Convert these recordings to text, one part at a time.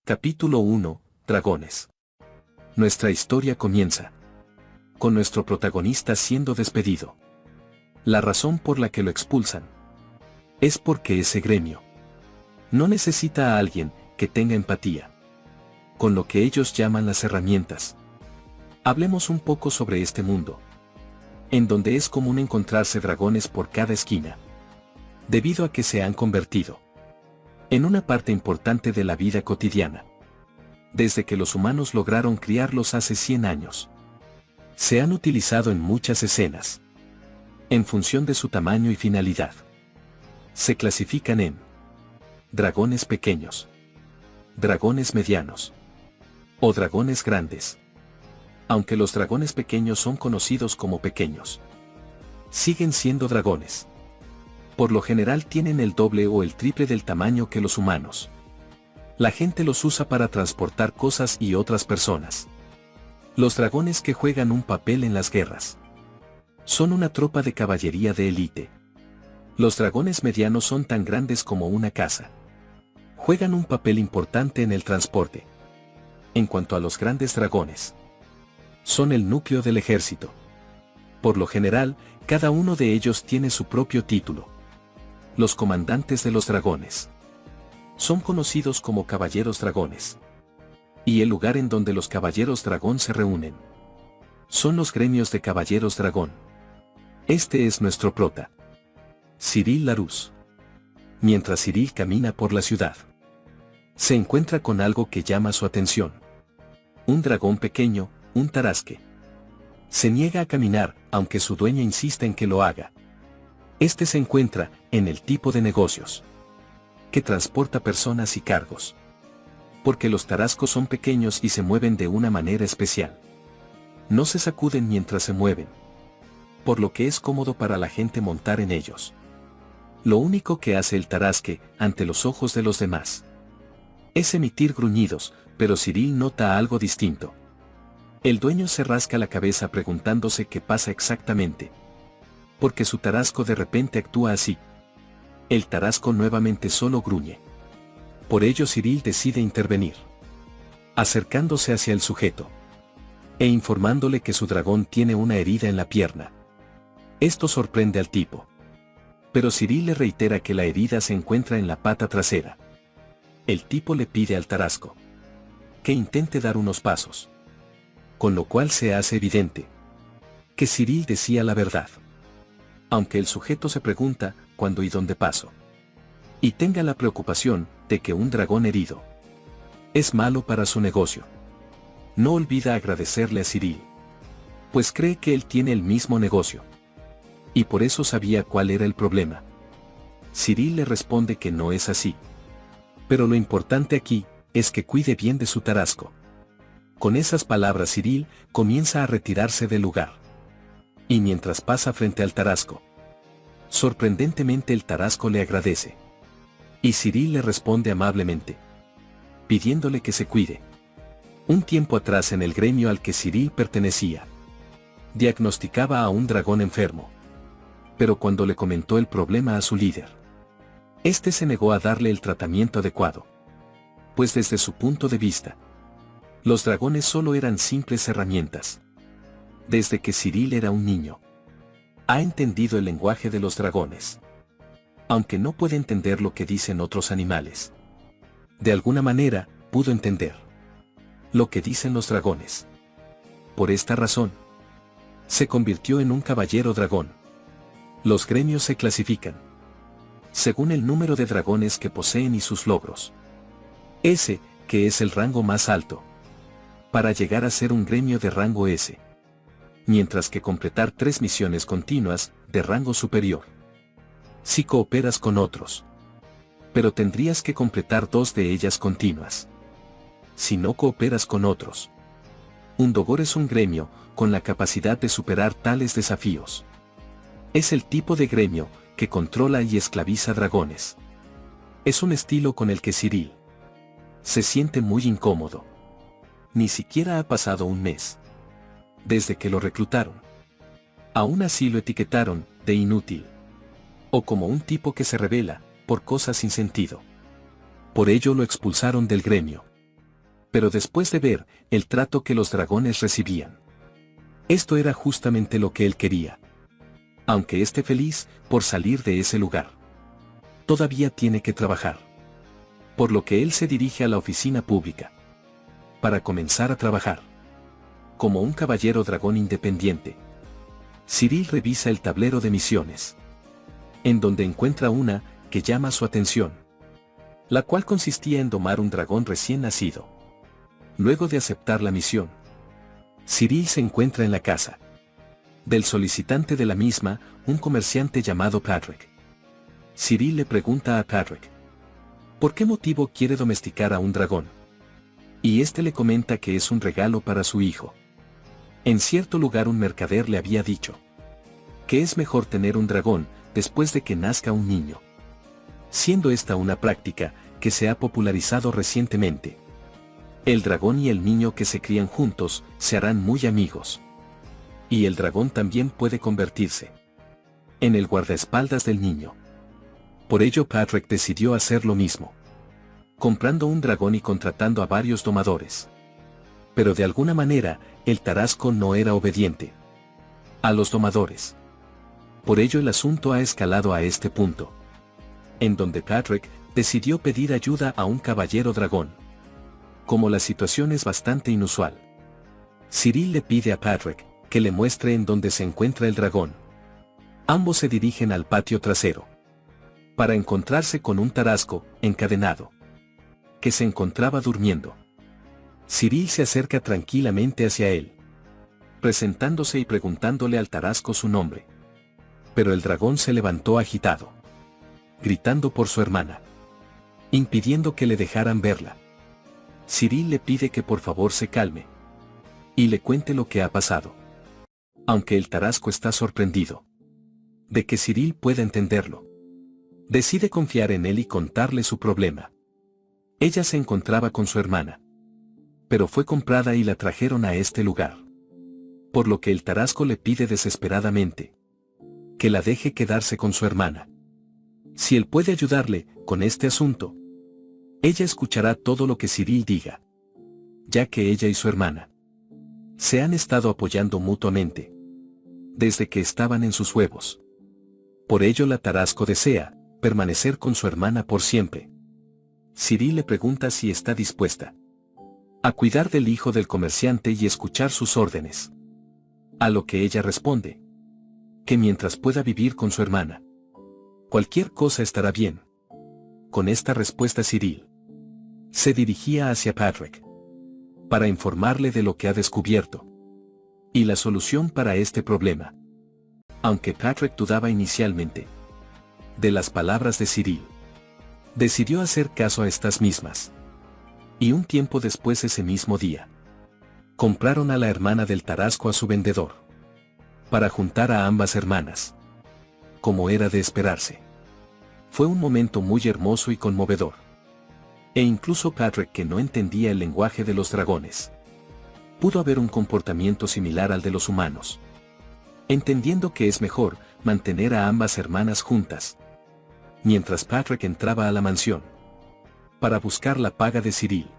Capítulo 1. Dragones. Nuestra historia comienza con nuestro protagonista siendo despedido. La razón por la que lo expulsan es porque ese gremio no necesita a alguien que tenga empatía con lo que ellos llaman las herramientas. Hablemos un poco sobre este mundo, en donde es común encontrarse dragones por cada esquina, debido a que se han convertido en una parte importante de la vida cotidiana. Desde que los humanos lograron criarlos hace 100 años, se han utilizado en muchas escenas, en función de su tamaño y finalidad. Se clasifican en dragones pequeños, dragones medianos o dragones grandes. Aunque los dragones pequeños son conocidos como pequeños, siguen siendo dragones. Por lo general tienen el doble o el triple del tamaño que los humanos. La gente los usa para transportar cosas y otras personas. Los dragones que juegan un papel en las guerras son una tropa de caballería de élite. Los dragones medianos son tan grandes como una casa. Juegan un papel importante en el transporte. En cuanto a los grandes dragones, son el núcleo del ejército. Por lo general, cada uno de ellos tiene su propio título. Los comandantes de los dragones son conocidos como caballeros dragones. Y el lugar en donde los caballeros dragón se reúnen son los gremios de caballeros dragón. Este es nuestro prota, Cyril Larus. Mientras Cyril camina por la ciudad, se encuentra con algo que llama su atención. Un dragón pequeño, un tarasque. Se niega a caminar, aunque su dueña insiste en que lo haga. Este se encuentra en el tipo de negocios que transporta personas y cargos, porque los tarascos son pequeños y se mueven de una manera especial. No se sacuden mientras se mueven, por lo que es cómodo para la gente montar en ellos. Lo único que hace el tarasque, ante los ojos de los demás, es emitir gruñidos, pero Cyril nota algo distinto. El dueño se rasca la cabeza preguntándose qué pasa exactamente, porque su tarasco de repente actúa así. El tarasco nuevamente solo gruñe. Por ello Cyril decide intervenir, acercándose hacia el sujeto e informándole que su dragón tiene una herida en la pierna. Esto sorprende al tipo, pero Cyril le reitera que la herida se encuentra en la pata trasera. El tipo le pide al tarasco que intente dar unos pasos, con lo cual se hace evidente que Cyril decía la verdad. Aunque el sujeto se pregunta cuándo y dónde paso, y tenga la preocupación de que un dragón herido es malo para su negocio, no olvida agradecerle a Cyril, pues cree que él tiene el mismo negocio, y por eso sabía cuál era el problema. Cyril le responde que no es así, pero lo importante aquí es que cuide bien de su tarasco. Con esas palabras Cyril comienza a retirarse del lugar, y mientras pasa frente al tarasco, sorprendentemente el tarasco le agradece, y Cyril le responde amablemente, pidiéndole que se cuide. Un tiempo atrás en el gremio al que Cyril pertenecía, diagnosticaba a un dragón enfermo, pero cuando le comentó el problema a su líder, este se negó a darle el tratamiento adecuado, pues desde su punto de vista, los dragones solo eran simples herramientas. Desde que Cyril era un niño, ha entendido el lenguaje de los dragones, aunque no puede entender lo que dicen otros animales. De alguna manera, pudo entender lo que dicen los dragones. Por esta razón, se convirtió en un caballero dragón. Los gremios se clasifican según el número de dragones que poseen y sus logros. S, que es el rango más alto, para llegar a ser un gremio de rango S. Mientras que completar 3 misiones continuas, de rango superior, si cooperas con otros. Pero tendrías que completar 2 de ellas continuas, si no cooperas con otros. Un dogor es un gremio, con la capacidad de superar tales desafíos. Es el tipo de gremio, que controla y esclaviza dragones. Es un estilo con el que Cyril se siente muy incómodo. Ni siquiera ha pasado un mes desde que lo reclutaron. Aún así lo etiquetaron de inútil, o como un tipo que se rebela por cosas sin sentido. Por ello lo expulsaron del gremio. Pero después de ver el trato que los dragones recibían, esto era justamente lo que él quería. Aunque esté feliz por salir de ese lugar, todavía tiene que trabajar. Por lo que él se dirige a la oficina pública para comenzar a trabajar. Como un caballero dragón independiente, Cyril revisa el tablero de misiones, en donde encuentra una que llama su atención, la cual consistía en domar un dragón recién nacido. Luego de aceptar la misión, Cyril se encuentra en la casa del solicitante de la misma, un comerciante llamado Patrick. Cyril le pregunta a Patrick, ¿por qué motivo quiere domesticar a un dragón? Y este le comenta que es un regalo para su hijo. En cierto lugar un mercader le había dicho que es mejor tener un dragón después de que nazca un niño, siendo esta una práctica que se ha popularizado recientemente. El dragón y el niño que se crían juntos se harán muy amigos. Y el dragón también puede convertirse en el guardaespaldas del niño. Por ello Patrick decidió hacer lo mismo, comprando un dragón y contratando a varios domadores. Pero de alguna manera, el tarasco no era obediente a los domadores. Por ello el asunto ha escalado a este punto, en donde Patrick decidió pedir ayuda a un caballero dragón. Como la situación es bastante inusual, Cyril le pide a Patrick que le muestre en dónde se encuentra el dragón. Ambos se dirigen al patio trasero para encontrarse con un tarasco encadenado que se encontraba durmiendo. Cyril se acerca tranquilamente hacia él, presentándose y preguntándole al tarasco su nombre. Pero el dragón se levantó agitado, gritando por su hermana, impidiendo que le dejaran verla. Cyril le pide que por favor se calme y le cuente lo que ha pasado. Aunque el tarasco está sorprendido de que Cyril pueda entenderlo, decide confiar en él y contarle su problema. Ella se encontraba con su hermana, pero fue comprada y la trajeron a este lugar. Por lo que el tarasco le pide desesperadamente que la deje quedarse con su hermana. Si él puede ayudarle con este asunto, ella escuchará todo lo que Cyril diga, ya que ella y su hermana se han estado apoyando mutuamente desde que estaban en sus huevos. Por ello la tarasco desea permanecer con su hermana por siempre. Cyril le pregunta si está dispuesta a cuidar del hijo del comerciante y escuchar sus órdenes. A lo que ella responde que mientras pueda vivir con su hermana, cualquier cosa estará bien. Con esta respuesta Cyril se dirigía hacia Patrick para informarle de lo que ha descubierto y la solución para este problema. Aunque Patrick dudaba inicialmente de las palabras de Cyril, decidió hacer caso a estas mismas. Y un tiempo después ese mismo día, compraron a la hermana del tarasco a su vendedor para juntar a ambas hermanas. Como era de esperarse, fue un momento muy hermoso y conmovedor. E incluso Patrick, que no entendía el lenguaje de los dragones, pudo haber un comportamiento similar al de los humanos, entendiendo que es mejor mantener a ambas hermanas juntas. Mientras Patrick entraba a la mansión para buscar la paga de Cyril,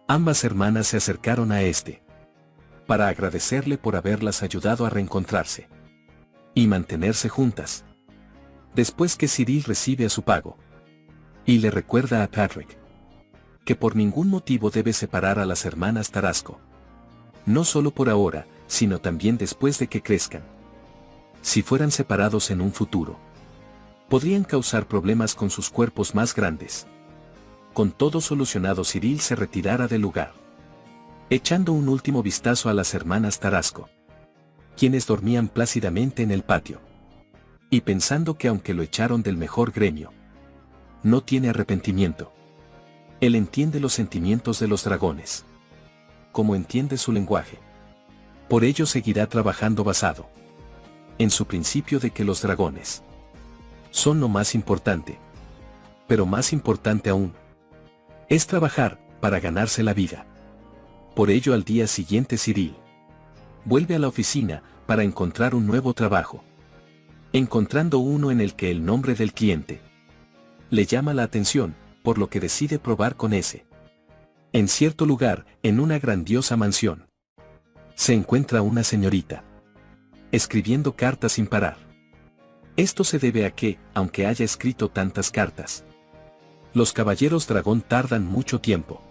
ambas hermanas se acercaron a este para agradecerle por haberlas ayudado a reencontrarse y mantenerse juntas. Después que Cyril recibe a su pago y le recuerda a Patrick que por ningún motivo debe separar a las hermanas Tarasco, no solo por ahora, sino también después de que crezcan. Si fueran separados en un futuro, podrían causar problemas con sus cuerpos más grandes. Con todo solucionado, Cyril se retirara del lugar, echando un último vistazo a las hermanas Tarasco, quienes dormían plácidamente en el patio, y pensando que aunque lo echaron del mejor gremio, no tiene arrepentimiento. Él entiende los sentimientos de los dragones, como entiende su lenguaje. Por ello seguirá trabajando basado en su principio de que los dragones son lo más importante. Pero más importante aún es trabajar para ganarse la vida. Por ello al día siguiente Cyril vuelve a la oficina para encontrar un nuevo trabajo, encontrando uno en el que el nombre del cliente le llama la atención, por lo que decide probar con ese. En cierto lugar, en una grandiosa mansión, se encuentra una señorita escribiendo cartas sin parar. Esto se debe a que, aunque haya escrito tantas cartas, los caballeros dragón tardan mucho tiempo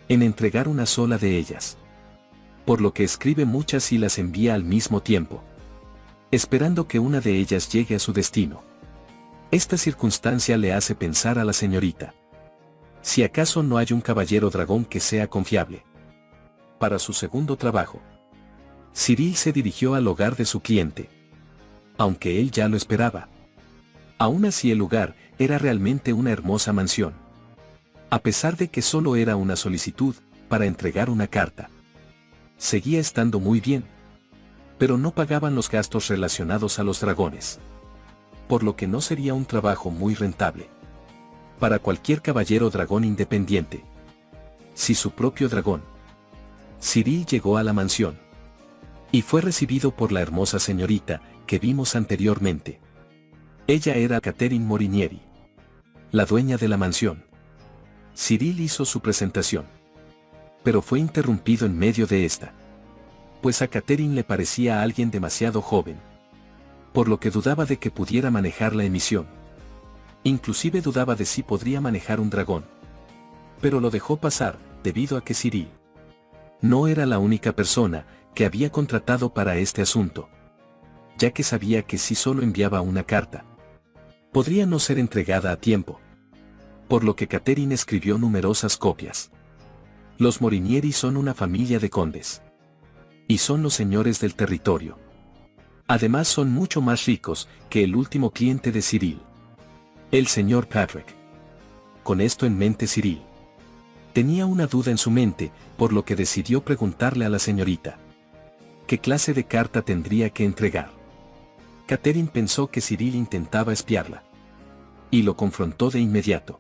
en entregar una sola de ellas, por lo que escribe muchas y las envía al mismo tiempo, esperando que una de ellas llegue a su destino. Esta circunstancia le hace pensar a la señorita si acaso no hay un caballero dragón que sea confiable. Para su segundo trabajo, Cyril se dirigió al hogar de su cliente, aunque él ya lo esperaba. Aún así el lugar era realmente una hermosa mansión. A pesar de que solo era una solicitud para entregar una carta, seguía estando muy bien, pero no pagaban los gastos relacionados a los dragones, por lo que no sería un trabajo muy rentable para cualquier caballero dragón independiente. Si su propio dragón. Cyril llegó a la mansión y fue recibido por la hermosa señorita que vimos anteriormente. Ella era Catherine Morinieri, la dueña de la mansión. Cyril hizo su presentación, pero fue interrumpido en medio de esta, pues a Catherine le parecía a alguien demasiado joven, por lo que dudaba de que pudiera manejar la emisión. Inclusive dudaba de si podría manejar un dragón. Pero lo dejó pasar, debido a que Cyril no era la única persona que había contratado para este asunto, ya que sabía que si solo enviaba una carta, podría no ser entregada a tiempo, por lo que Catherine escribió numerosas copias. Los Morinieri son una familia de condes, y son los señores del territorio. Además son mucho más ricos que el último cliente de Cyril, el señor Patrick. Con esto en mente Cyril tenía una duda en su mente, por lo que decidió preguntarle a la señorita qué clase de carta tendría que entregar. Catherine pensó que Cyril intentaba espiarla y lo confrontó de inmediato.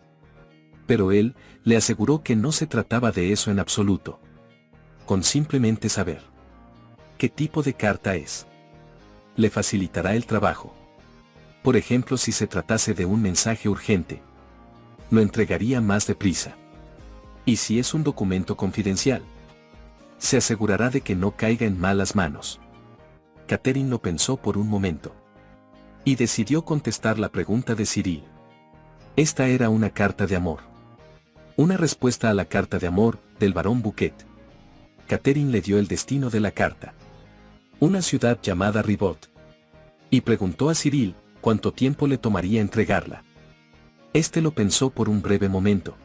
Pero él le aseguró que no se trataba de eso en absoluto. Con simplemente saber qué tipo de carta es, le facilitará el trabajo. Por ejemplo, si se tratase de un mensaje urgente, lo entregaría más deprisa. Y si es un documento confidencial, se asegurará de que no caiga en malas manos. Catherine lo pensó por un momento y decidió contestar la pregunta de Cyril. Esta era una carta de amor. Una respuesta a la carta de amor del barón Bouquet. Catherine le dio el destino de la carta, una ciudad llamada Ribot, y preguntó a Cyril cuánto tiempo le tomaría entregarla. Este lo pensó por un breve momento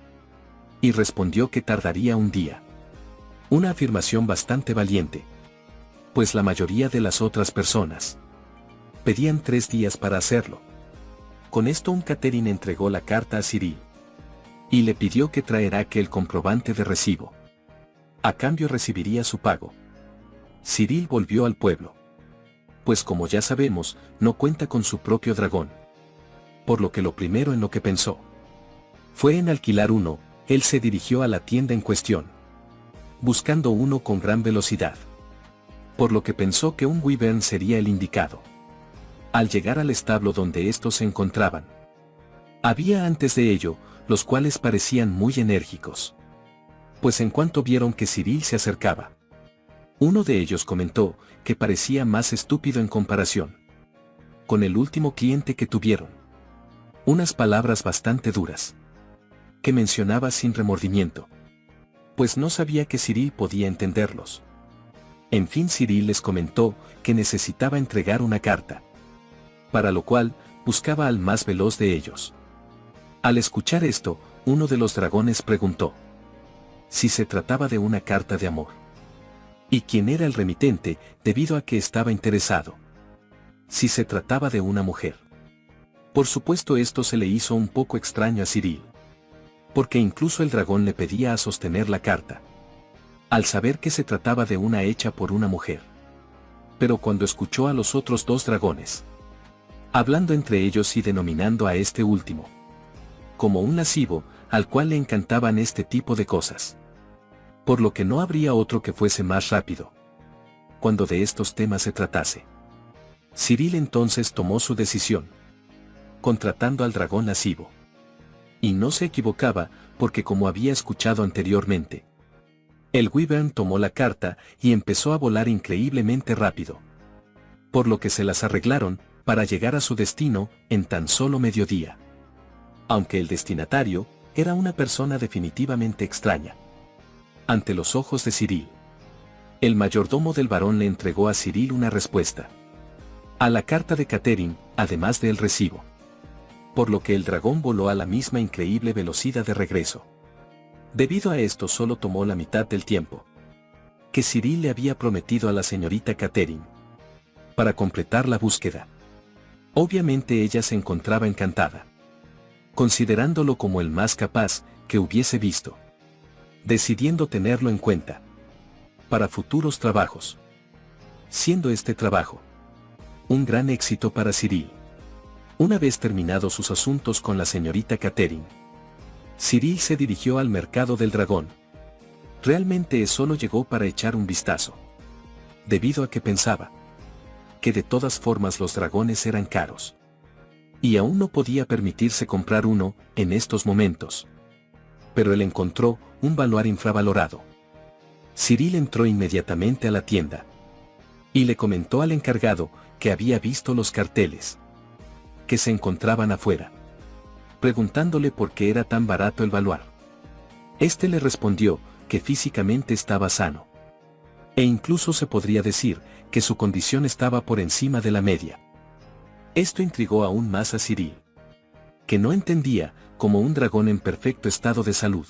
y respondió que tardaría un día. Una afirmación bastante valiente, pues la mayoría de las otras personas pedían 3 días para hacerlo. Con esto Catherine entregó la carta a Cyril y le pidió que traerá el comprobante de recibo. A cambio recibiría su pago. Cyril volvió al pueblo, pues como ya sabemos, no cuenta con su propio dragón, por lo que lo primero en lo que pensó fue en alquilar uno. Él se dirigió a la tienda en cuestión, buscando uno con gran velocidad, por lo que pensó que un wyvern sería el indicado. Al llegar al establo donde estos se encontraban, había antes de ello, los cuales parecían muy enérgicos, pues en cuanto vieron que Cyril se acercaba, uno de ellos comentó que parecía más estúpido en comparación con el último cliente que tuvieron. Unas palabras bastante duras que mencionaba sin remordimiento, pues no sabía que Cyril podía entenderlos. En fin, Cyril les comentó que necesitaba entregar una carta, para lo cual buscaba al más veloz de ellos. Al escuchar esto, uno de los dragones preguntó si se trataba de una carta de amor, y quién era el remitente, debido a que estaba interesado. Si se trataba de una mujer. Por supuesto, esto se le hizo un poco extraño a Cyril, porque incluso el dragón le pedía a sostener la carta, al saber que se trataba de una hecha por una mujer. Pero cuando escuchó a los otros 2 dragones hablando entre ellos y denominando a este último como un lascivo, al cual le encantaban este tipo de cosas, por lo que no habría otro que fuese más rápido cuando de estos temas se tratase, Cyril entonces tomó su decisión, contratando al dragón lascivo Y no se equivocaba, porque como había escuchado anteriormente, el Wyvern tomó la carta y empezó a volar increíblemente rápido. Por lo que se las arreglaron para llegar a su destino en tan solo mediodía. Aunque el destinatario era una persona definitivamente extraña. Ante los ojos de Cyril, el mayordomo del varón le entregó a Cyril una respuesta a la carta de Catherine, además del recibo. Por lo que el dragón voló a la misma increíble velocidad de regreso. Debido a esto solo tomó la mitad del tiempo que Cyril le había prometido a la señorita Catherine para completar la búsqueda. Obviamente ella se encontraba encantada, considerándolo como el más capaz que hubiese visto, decidiendo tenerlo en cuenta para futuros trabajos, siendo este trabajo un gran éxito para Cyril. Una vez terminados sus asuntos con la señorita Catherine, Cyril se dirigió al mercado del dragón. Realmente solo llegó para echar un vistazo, debido a que pensaba que de todas formas los dragones eran caros. Y aún no podía permitirse comprar uno en estos momentos. Pero él encontró un baluar infravalorado. Cyril entró inmediatamente a la tienda y le comentó al encargado que había visto los carteles que se encontraban afuera, preguntándole por qué era tan barato el baluar. Este le respondió que físicamente estaba sano. E incluso se podría decir que su condición estaba por encima de la media. Esto intrigó aún más a Cyril, que no entendía cómo un dragón en perfecto estado de salud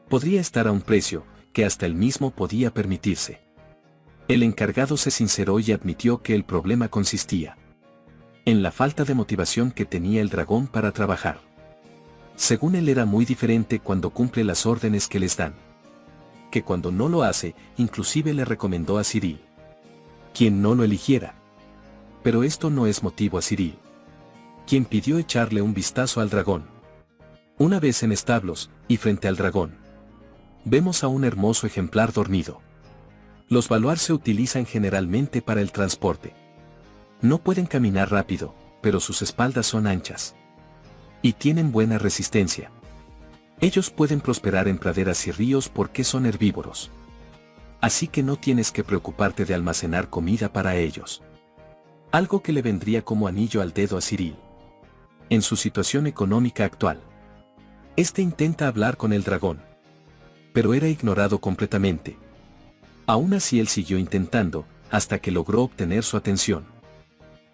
podría estar a un precio que hasta él mismo podía permitirse. El encargado se sinceró y admitió que el problema consistía en la falta de motivación que tenía el dragón para trabajar. Según él era muy diferente cuando cumple las órdenes que les dan, que cuando no lo hace, inclusive le recomendó a Cyril quien no lo eligiera. Pero esto no es motivo a Cyril, quien pidió echarle un vistazo al dragón. Una vez en establos, y frente al dragón, vemos a un hermoso ejemplar dormido. Los baluar se utilizan generalmente para el transporte. No pueden caminar rápido, pero sus espaldas son anchas y tienen buena resistencia. Ellos pueden prosperar en praderas y ríos porque son herbívoros. Así que no tienes que preocuparte de almacenar comida para ellos. Algo que le vendría como anillo al dedo a Cyril en su situación económica actual. Este intenta hablar con el dragón, pero era ignorado completamente. Aún así él siguió intentando, hasta que logró obtener su atención.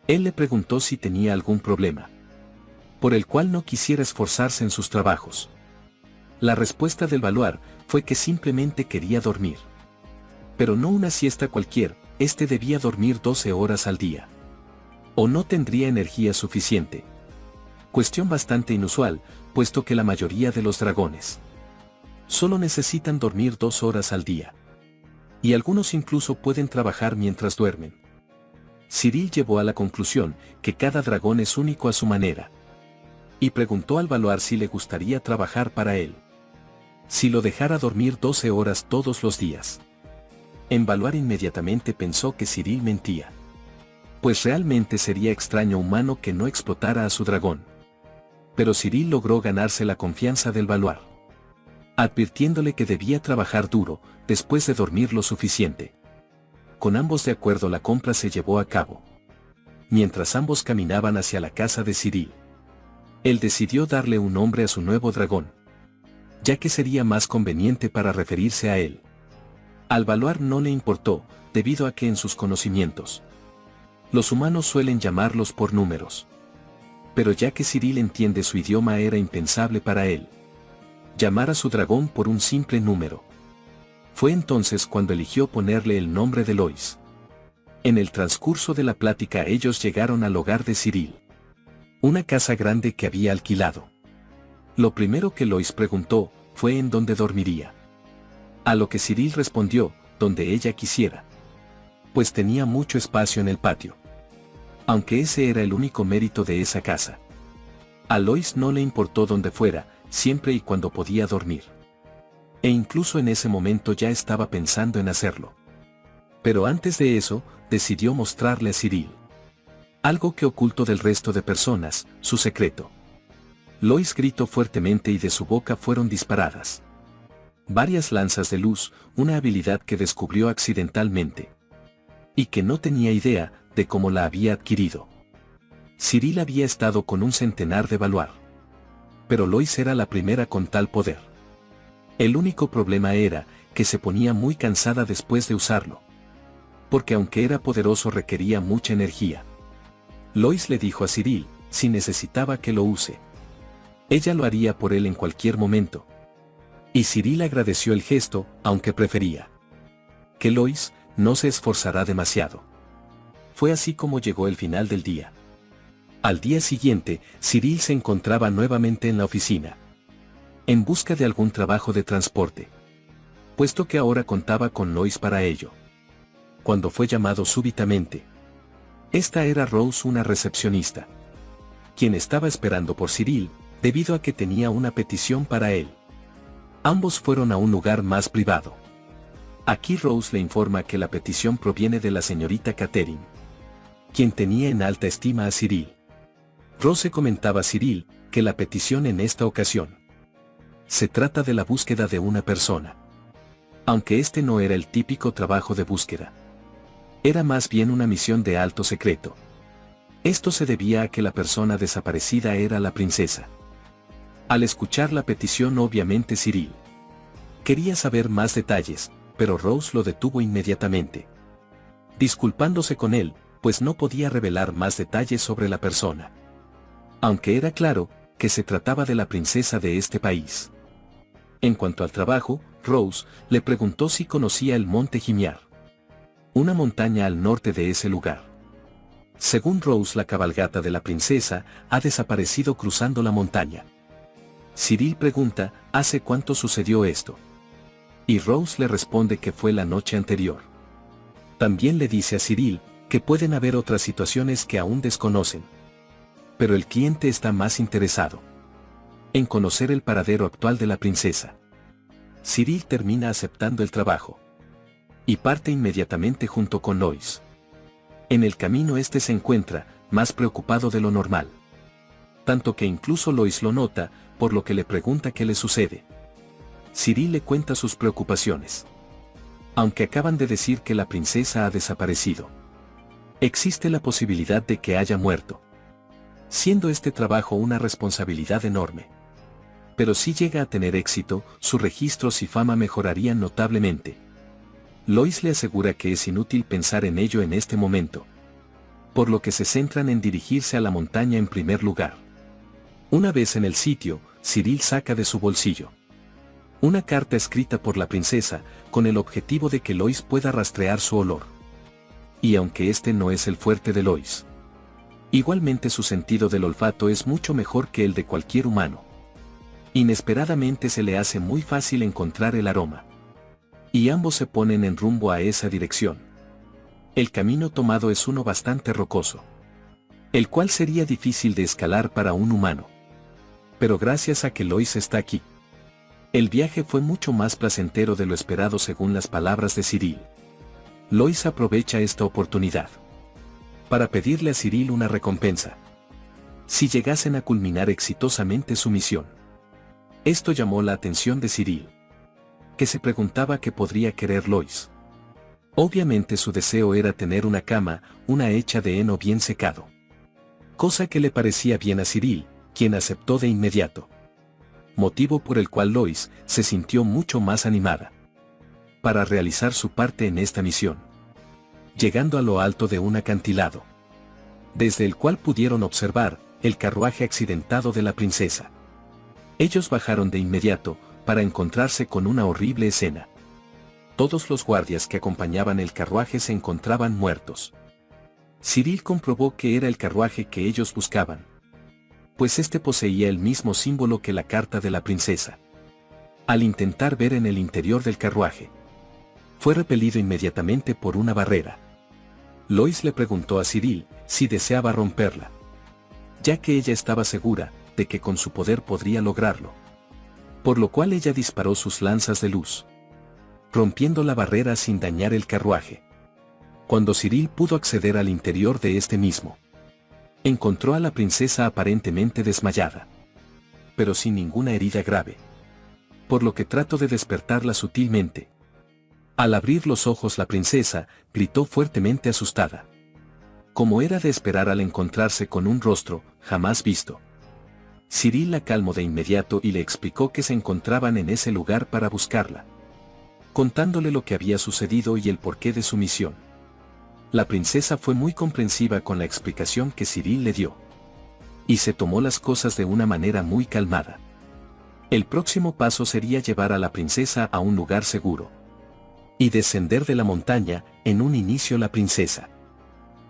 Él le preguntó si tenía algún problema por el cual no quisiera esforzarse en sus trabajos. La respuesta del baluar fue que simplemente quería dormir. Pero no una siesta cualquier, este debía dormir 12 horas al día. O no tendría energía suficiente. Cuestión bastante inusual, puesto que la mayoría de los dragones solo necesitan dormir 2 horas al día. Y algunos incluso pueden trabajar mientras duermen. Cyril llegó a la conclusión que cada dragón es único a su manera. Y preguntó al baluar si le gustaría trabajar para él, si lo dejara dormir 12 horas todos los días. En baluar inmediatamente pensó que Cyril mentía, pues realmente sería extraño humano que no explotara a su dragón. Pero Cyril logró ganarse la confianza del baluar, advirtiéndole que debía trabajar duro después de dormir lo suficiente. Con ambos de acuerdo, la compra se llevó a cabo. Mientras ambos caminaban hacia la casa de Cyril, él decidió darle un nombre a su nuevo dragón, ya que sería más conveniente para referirse a él. Al baluar no le importó, debido a que en sus conocimientos, los humanos suelen llamarlos por números. Pero ya que Cyril entiende su idioma, era impensable para él llamar a su dragón por un simple número. Fue entonces cuando eligió ponerle el nombre de Lois. En el transcurso de la plática ellos llegaron al hogar de Cyril, una casa grande que había alquilado. Lo primero que Lois preguntó fue en dónde dormiría. A lo que Cyril respondió, donde ella quisiera, pues tenía mucho espacio en el patio. Aunque ese era el único mérito de esa casa. A Lois no le importó dónde fuera, siempre y cuando podía dormir. E incluso en ese momento ya estaba pensando en hacerlo. Pero antes de eso, decidió mostrarle a Cyril algo que ocultó del resto de personas, su secreto. Lois gritó fuertemente y de su boca fueron disparadas varias lanzas de luz, una habilidad que descubrió accidentalmente y que no tenía idea de cómo la había adquirido. Cyril había estado con un centenar de Valuar, pero Lois era la primera con tal poder. El único problema era que se ponía muy cansada después de usarlo, porque aunque era poderoso requería mucha energía. Lois le dijo a Cyril, si necesitaba que lo use, ella lo haría por él en cualquier momento. Y Cyril agradeció el gesto, aunque prefería que Lois no se esforzara demasiado. Fue así como llegó el final del día. Al día siguiente, Cyril se encontraba nuevamente en la oficina, en busca de algún trabajo de transporte, puesto que ahora contaba con Lois para ello. Cuando fue llamado súbitamente, esta era Rose, una recepcionista, quien estaba esperando por Cyril, debido a que tenía una petición para él. Ambos fueron a un lugar más privado. Aquí Rose le informa que la petición proviene de la señorita Catherine, quien tenía en alta estima a Cyril. Rose comentaba a Cyril que la petición en esta ocasión se trata de la búsqueda de una persona. Aunque este no era el típico trabajo de búsqueda, era más bien una misión de alto secreto. Esto se debía a que la persona desaparecida era la princesa. Al escuchar la petición, obviamente Cyril quería saber más detalles, pero Rose lo detuvo inmediatamente, disculpándose con él, pues no podía revelar más detalles sobre la persona, aunque era claro que se trataba de la princesa de este país. En cuanto al trabajo, Rose le preguntó si conocía el monte Gimiar, una montaña al norte de ese lugar. Según Rose, la cabalgata de la princesa ha desaparecido cruzando la montaña. Cyril pregunta, ¿hace cuánto sucedió esto? Y Rose le responde que fue la noche anterior. También le dice a Cyril que pueden haber otras situaciones que aún desconocen, pero el cliente está más interesado en conocer el paradero actual de la princesa. Cyril termina aceptando el trabajo y parte inmediatamente junto con Lois. En el camino este se encuentra más preocupado de lo normal, tanto que incluso Lois lo nota, por lo que le pregunta qué le sucede. Cyril le cuenta sus preocupaciones. Aunque acaban de decir que la princesa ha desaparecido, existe la posibilidad de que haya muerto, siendo este trabajo una responsabilidad enorme. Pero si llega a tener éxito, sus registros y fama mejorarían notablemente. Lois le asegura que es inútil pensar en ello en este momento, por lo que se centran en dirigirse a la montaña en primer lugar. Una vez en el sitio, Cyril saca de su bolsillo una carta escrita por la princesa, con el objetivo de que Lois pueda rastrear su olor. Y aunque este no es el fuerte de Lois, igualmente su sentido del olfato es mucho mejor que el de cualquier humano. Inesperadamente se le hace muy fácil encontrar el aroma, y ambos se ponen en rumbo a esa dirección. El camino tomado es uno bastante rocoso, el cual sería difícil de escalar para un humano. Pero gracias a que Lois está aquí, el viaje fue mucho más placentero de lo esperado según las palabras de Cyril. Lois aprovecha esta oportunidad para pedirle a Cyril una recompensa si llegasen a culminar exitosamente su misión. Esto llamó la atención de Cyril, que se preguntaba qué podría querer Lois. Obviamente su deseo era tener una cama, una hecha de heno bien secado, cosa que le parecía bien a Cyril, quien aceptó de inmediato, motivo por el cual Lois se sintió mucho más animada para realizar su parte en esta misión, llegando a lo alto de un acantilado, desde el cual pudieron observar el carruaje accidentado de la princesa. Ellos bajaron de inmediato para encontrarse con una horrible escena. Todos los guardias que acompañaban el carruaje se encontraban muertos. Cyril comprobó que era el carruaje que ellos buscaban, pues este poseía el mismo símbolo que la carta de la princesa. Al intentar ver en el interior del carruaje, fue repelido inmediatamente por una barrera. Lois le preguntó a Cyril si deseaba romperla, ya que ella estaba segura de que con su poder podría lograrlo, por lo cual ella disparó sus lanzas de luz, rompiendo la barrera sin dañar el carruaje. Cuando Cyril pudo acceder al interior de este mismo, encontró a la princesa aparentemente desmayada. pero sin ninguna herida grave. Por lo que trato de despertarla sutilmente. Al abrir los ojos la princesa, gritó fuertemente asustada. Como era de esperar al encontrarse con un rostro, jamás visto. Cyril la calmó de inmediato y le explicó que se encontraban en ese lugar para buscarla, contándole lo que había sucedido y el porqué de su misión. La princesa fue muy comprensiva con la explicación que Cyril le dio. Y se tomó las cosas de una manera muy calmada. El próximo paso sería llevar a la princesa a un lugar seguro. Y descender de la montaña. En un inicio la princesa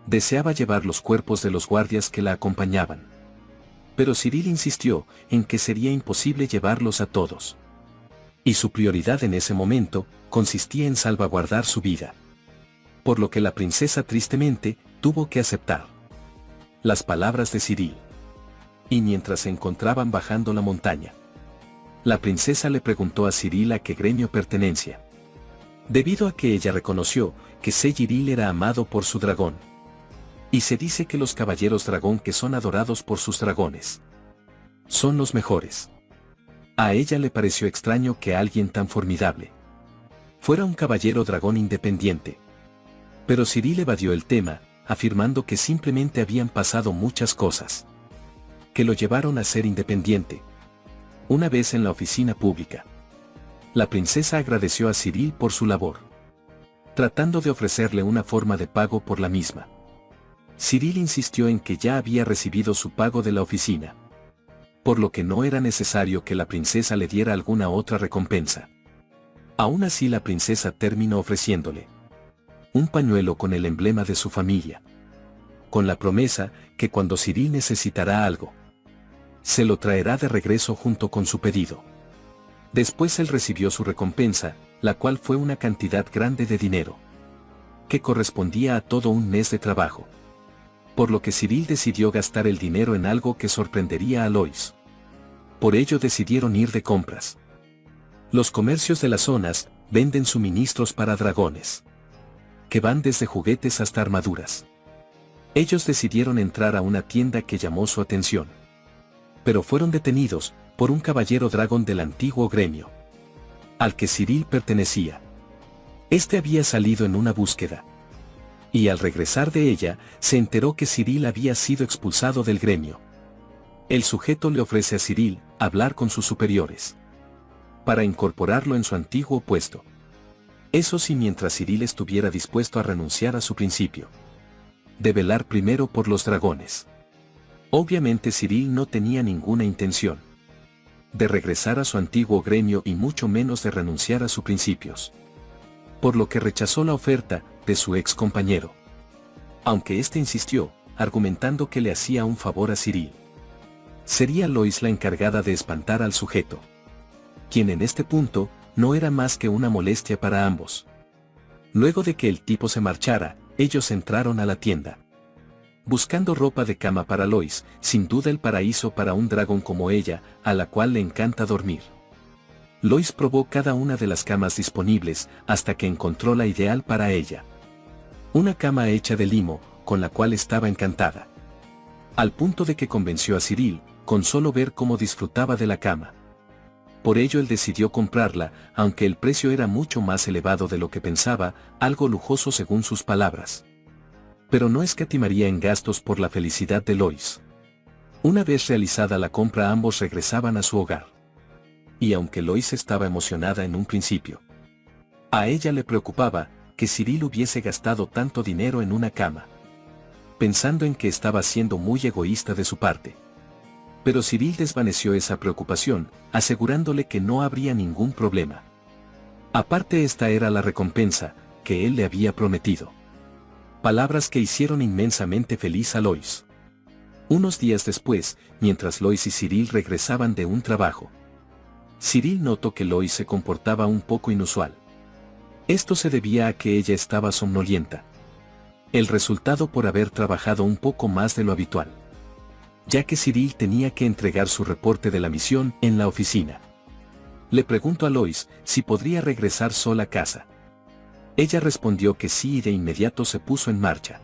deseaba llevar los cuerpos de los guardias que la acompañaban. Pero Cyril insistió en que sería imposible llevarlos a todos. Y su prioridad en ese momento consistía en salvaguardar su vida. Por lo que la princesa tristemente tuvo que aceptar las palabras de Cyril. Y mientras se encontraban bajando la montaña, la princesa le preguntó a Cyril a qué gremio pertenencia. Debido a que ella reconoció que Cyril era amado por su dragón. Y se dice que los caballeros dragón que son adorados por sus dragones son los mejores. A ella le pareció extraño que alguien tan formidable fuera un caballero dragón independiente. Pero Cyril evadió el tema, afirmando que simplemente habían pasado muchas cosas que lo llevaron a ser independiente. Una vez en la oficina pública, la princesa agradeció a Cyril por su labor, tratando de ofrecerle una forma de pago por la misma. Cyril insistió en que ya había recibido su pago de la oficina, por lo que no era necesario que la princesa le diera alguna otra recompensa. Aún así la princesa terminó ofreciéndole un pañuelo con el emblema de su familia, con la promesa que cuando Cyril necesitará algo, se lo traerá de regreso junto con su pedido. Después él recibió su recompensa, la cual fue una cantidad grande de dinero, que correspondía a todo un mes de trabajo. Por lo que Cyril decidió gastar el dinero en algo que sorprendería a Lois. Por ello decidieron ir de compras. Los comercios de las zonas venden suministros para dragones, que van desde juguetes hasta armaduras. Ellos decidieron entrar a una tienda que llamó su atención, pero fueron detenidos por un caballero dragón del antiguo gremio, al que Cyril pertenecía. Este había salido en una búsqueda, y al regresar de ella, se enteró que Cyril había sido expulsado del gremio. El sujeto le ofrece a Cyril hablar con sus superiores, para incorporarlo en su antiguo puesto. Eso sí, mientras Cyril estuviera dispuesto a renunciar a su principio de velar primero por los dragones. Obviamente Cyril no tenía ninguna intención de regresar a su antiguo gremio y mucho menos de renunciar a sus principios, por lo que rechazó la oferta de su ex compañero. Aunque éste insistió, argumentando que le hacía un favor a Cyril. Sería Lois la encargada de espantar al sujeto, quien en este punto no era más que una molestia para ambos. Luego de que el tipo se marchara, ellos entraron a la tienda, buscando ropa de cama para Lois, sin duda el paraíso para un dragón como ella, a la cual le encanta dormir. Lois probó cada una de las camas disponibles hasta que encontró la ideal para ella. Una cama hecha de limo, con la cual estaba encantada. Al punto de que convenció a Cyril, con solo ver cómo disfrutaba de la cama. Por ello él decidió comprarla, aunque el precio era mucho más elevado de lo que pensaba, algo lujoso según sus palabras. Pero no escatimaría en gastos por la felicidad de Lois. Una vez realizada la compra, ambos regresaban a su hogar. Y aunque Lois estaba emocionada en un principio, a ella le preocupaba que Cyril hubiese gastado tanto dinero en una cama, pensando en que estaba siendo muy egoísta de su parte. Pero Cyril desvaneció esa preocupación, asegurándole que no habría ningún problema. Aparte, esta era la recompensa que él le había prometido. Palabras que hicieron inmensamente feliz a Lois. Unos días después, mientras Lois y Cyril regresaban de un trabajo, Cyril notó que Lois se comportaba un poco inusual. Esto se debía a que ella estaba somnolienta. El resultado por haber trabajado un poco más de lo habitual, ya que Cyril tenía que entregar su reporte de la misión en la oficina. Le preguntó a Lois si podría regresar sola a casa. Ella respondió que sí y de inmediato se puso en marcha.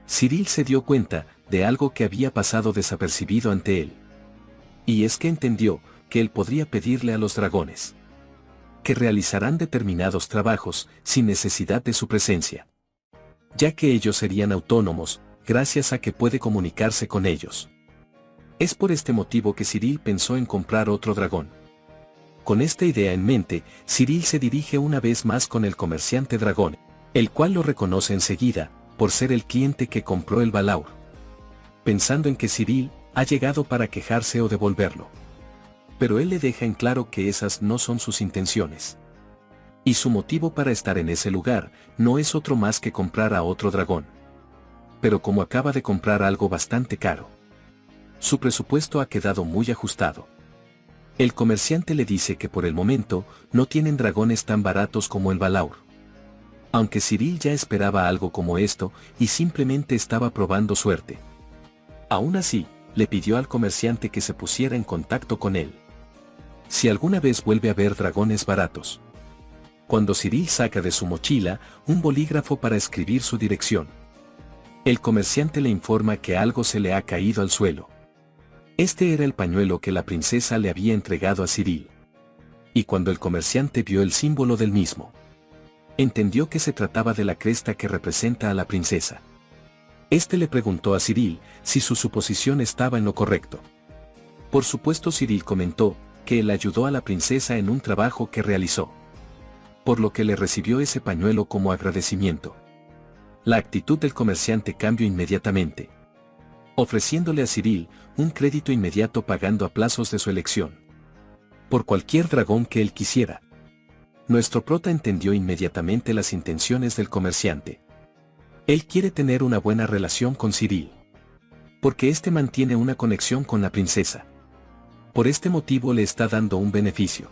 Cyril se dio cuenta de algo que había pasado desapercibido ante él. Y es que entendió que él podría pedirle a los dragones que realizarán determinados trabajos sin necesidad de su presencia, ya que ellos serían autónomos, gracias a que puede comunicarse con ellos. Es por este motivo que Cyril pensó en comprar otro dragón. Con esta idea en mente, Cyril se dirige una vez más con el comerciante dragón, el cual lo reconoce enseguida, por ser el cliente que compró el Valaur, pensando en que Cyril ha llegado para quejarse o devolverlo. Pero él le deja en claro que esas no son sus intenciones. Y su motivo para estar en ese lugar no es otro más que comprar a otro dragón. Pero como acaba de comprar algo bastante caro, su presupuesto ha quedado muy ajustado. El comerciante le dice que por el momento no tienen dragones tan baratos como el Valaur. Aunque Cyril ya esperaba algo como esto y simplemente estaba probando suerte. Aún así, le pidió al comerciante que se pusiera en contacto con él si alguna vez vuelve a ver dragones baratos. Cuando Cyril saca de su mochila un bolígrafo para escribir su dirección, el comerciante le informa que algo se le ha caído al suelo. Este era el pañuelo que la princesa le había entregado a Cyril. Y cuando el comerciante vio el símbolo del mismo, entendió que se trataba de la cresta que representa a la princesa. Este le preguntó a Cyril si su suposición estaba en lo correcto. Por supuesto, Cyril comentó que él ayudó a la princesa en un trabajo que realizó, por lo que le recibió ese pañuelo como agradecimiento. La actitud del comerciante cambió inmediatamente, ofreciéndole a Cyril un crédito inmediato pagando a plazos de su elección, por cualquier dragón que él quisiera. Nuestro prota entendió inmediatamente las intenciones del comerciante. Él quiere tener una buena relación con Cyril, porque éste mantiene una conexión con la princesa. Por este motivo le está dando un beneficio.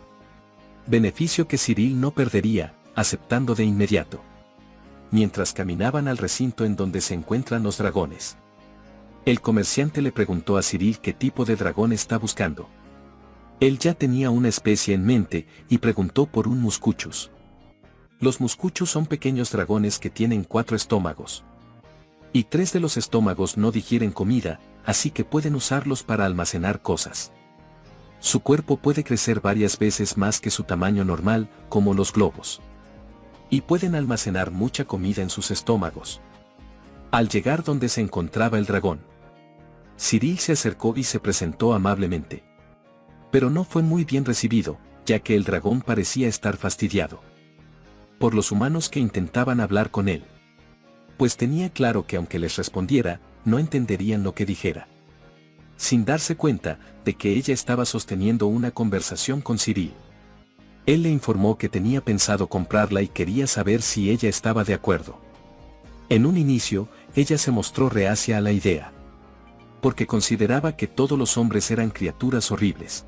Beneficio que Cyril no perdería, aceptando de inmediato. Mientras caminaban al recinto en donde se encuentran los dragones, el comerciante le preguntó a Cyril qué tipo de dragón está buscando. Él ya tenía una especie en mente y preguntó por un muscuchus. Los muscuchus son pequeños dragones que tienen 4 estómagos. Y 3 de los estómagos no digieren comida, así que pueden usarlos para almacenar cosas. Su cuerpo puede crecer varias veces más que su tamaño normal, como los globos. Y pueden almacenar mucha comida en sus estómagos. Al llegar donde se encontraba el dragón, Cyril se acercó y se presentó amablemente. Pero no fue muy bien recibido, ya que el dragón parecía estar fastidiado por los humanos que intentaban hablar con él. Pues tenía claro que aunque les respondiera, no entenderían lo que dijera. Sin darse cuenta de que ella estaba sosteniendo una conversación con Cyril, él le informó que tenía pensado comprarla y quería saber si ella estaba de acuerdo. En un inicio, ella se mostró reacia a la idea, porque consideraba que todos los hombres eran criaturas horribles.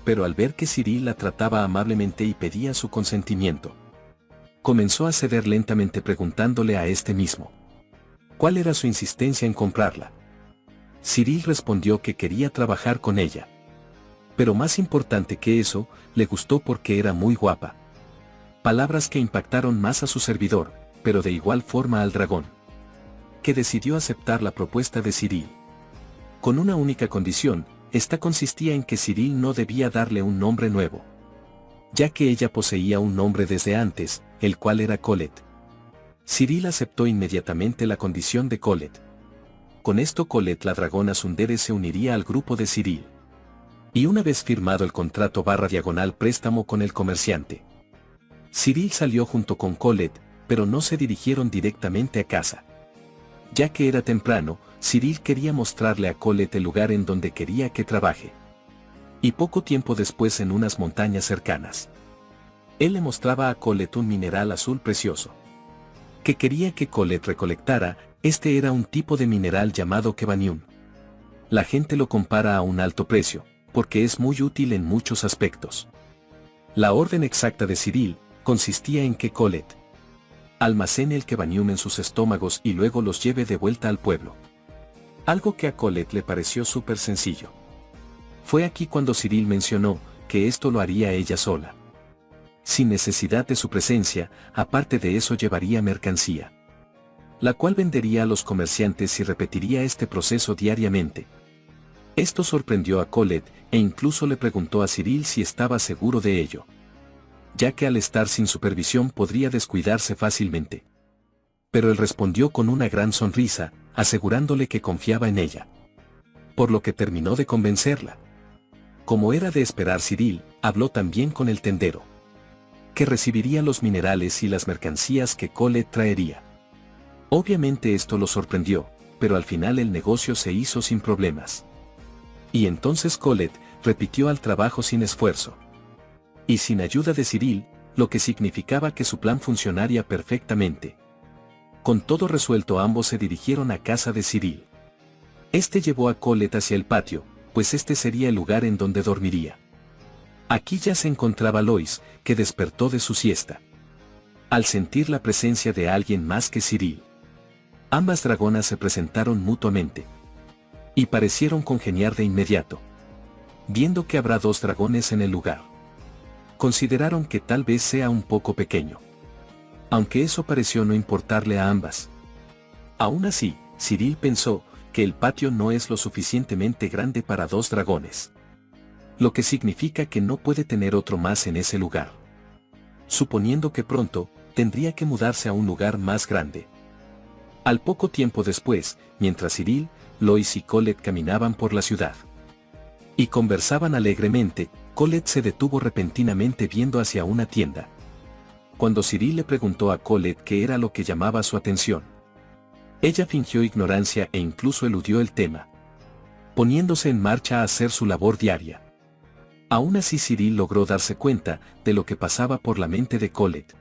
Pero al ver que Cyril la trataba amablemente y pedía su consentimiento, comenzó a ceder lentamente preguntándole a este mismo cuál era su insistencia en comprarla. Cyril respondió que quería trabajar con ella. Pero más importante que eso, le gustó porque era muy guapa. Palabras que impactaron más a su servidor, pero de igual forma al dragón, que decidió aceptar la propuesta de Cyril. Con una única condición, esta consistía en que Cyril no debía darle un nombre nuevo, ya que ella poseía un nombre desde antes, el cual era Colette. Cyril aceptó inmediatamente la condición de Colette. Con esto Colette la dragona tsundere se uniría al grupo de Cyril. Y una vez firmado el contrato / préstamo con el comerciante, Cyril salió junto con Colette, pero no se dirigieron directamente a casa. Ya que era temprano, Cyril quería mostrarle a Colette el lugar en donde quería que trabaje. Y poco tiempo después en unas montañas cercanas, él le mostraba a Colette un mineral azul precioso, que quería que Colette recolectara. Este era un tipo de mineral llamado Kebanium. La gente lo compara a un alto precio, porque es muy útil en muchos aspectos. La orden exacta de Cyril consistía en que Colette almacene el Kebanium en sus estómagos y luego los lleve de vuelta al pueblo. Algo que a Colette le pareció súper sencillo. Fue aquí cuando Cyril mencionó que esto lo haría ella sola, sin necesidad de su presencia. Aparte de eso llevaría mercancía, la cual vendería a los comerciantes y repetiría este proceso diariamente. Esto sorprendió a Colette e incluso le preguntó a Cyril si estaba seguro de ello, ya que al estar sin supervisión podría descuidarse fácilmente. Pero él respondió con una gran sonrisa, asegurándole que confiaba en ella. Por lo que terminó de convencerla. Como era de esperar, Cyril habló también con el tendero, que recibiría los minerales y las mercancías que Colette traería. Obviamente esto lo sorprendió, pero al final el negocio se hizo sin problemas. Y entonces Colette repitió al trabajo sin esfuerzo. Y sin ayuda de Cyril, lo que significaba que su plan funcionaría perfectamente. Con todo resuelto, ambos se dirigieron a casa de Cyril. Este llevó a Colette hacia el patio, pues este sería el lugar en donde dormiría. Aquí ya se encontraba Lois, que despertó de su siesta, al sentir la presencia de alguien más que Cyril. Ambas dragonas se presentaron mutuamente y parecieron congeniar de inmediato. Viendo que habrá dos dragones en el lugar, consideraron que tal vez sea un poco pequeño, aunque eso pareció no importarle a ambas. Aún así, Cyril pensó que el patio no es lo suficientemente grande para dos dragones, lo que significa que no puede tener otro más en ese lugar, suponiendo que pronto tendría que mudarse a un lugar más grande. Al poco tiempo después, mientras Cyril, Lois y Colette caminaban por la ciudad y conversaban alegremente, Colette se detuvo repentinamente viendo hacia una tienda. Cuando Cyril le preguntó a Colette qué era lo que llamaba su atención, ella fingió ignorancia e incluso eludió el tema, poniéndose en marcha a hacer su labor diaria. Aún así, Cyril logró darse cuenta de lo que pasaba por la mente de Colette.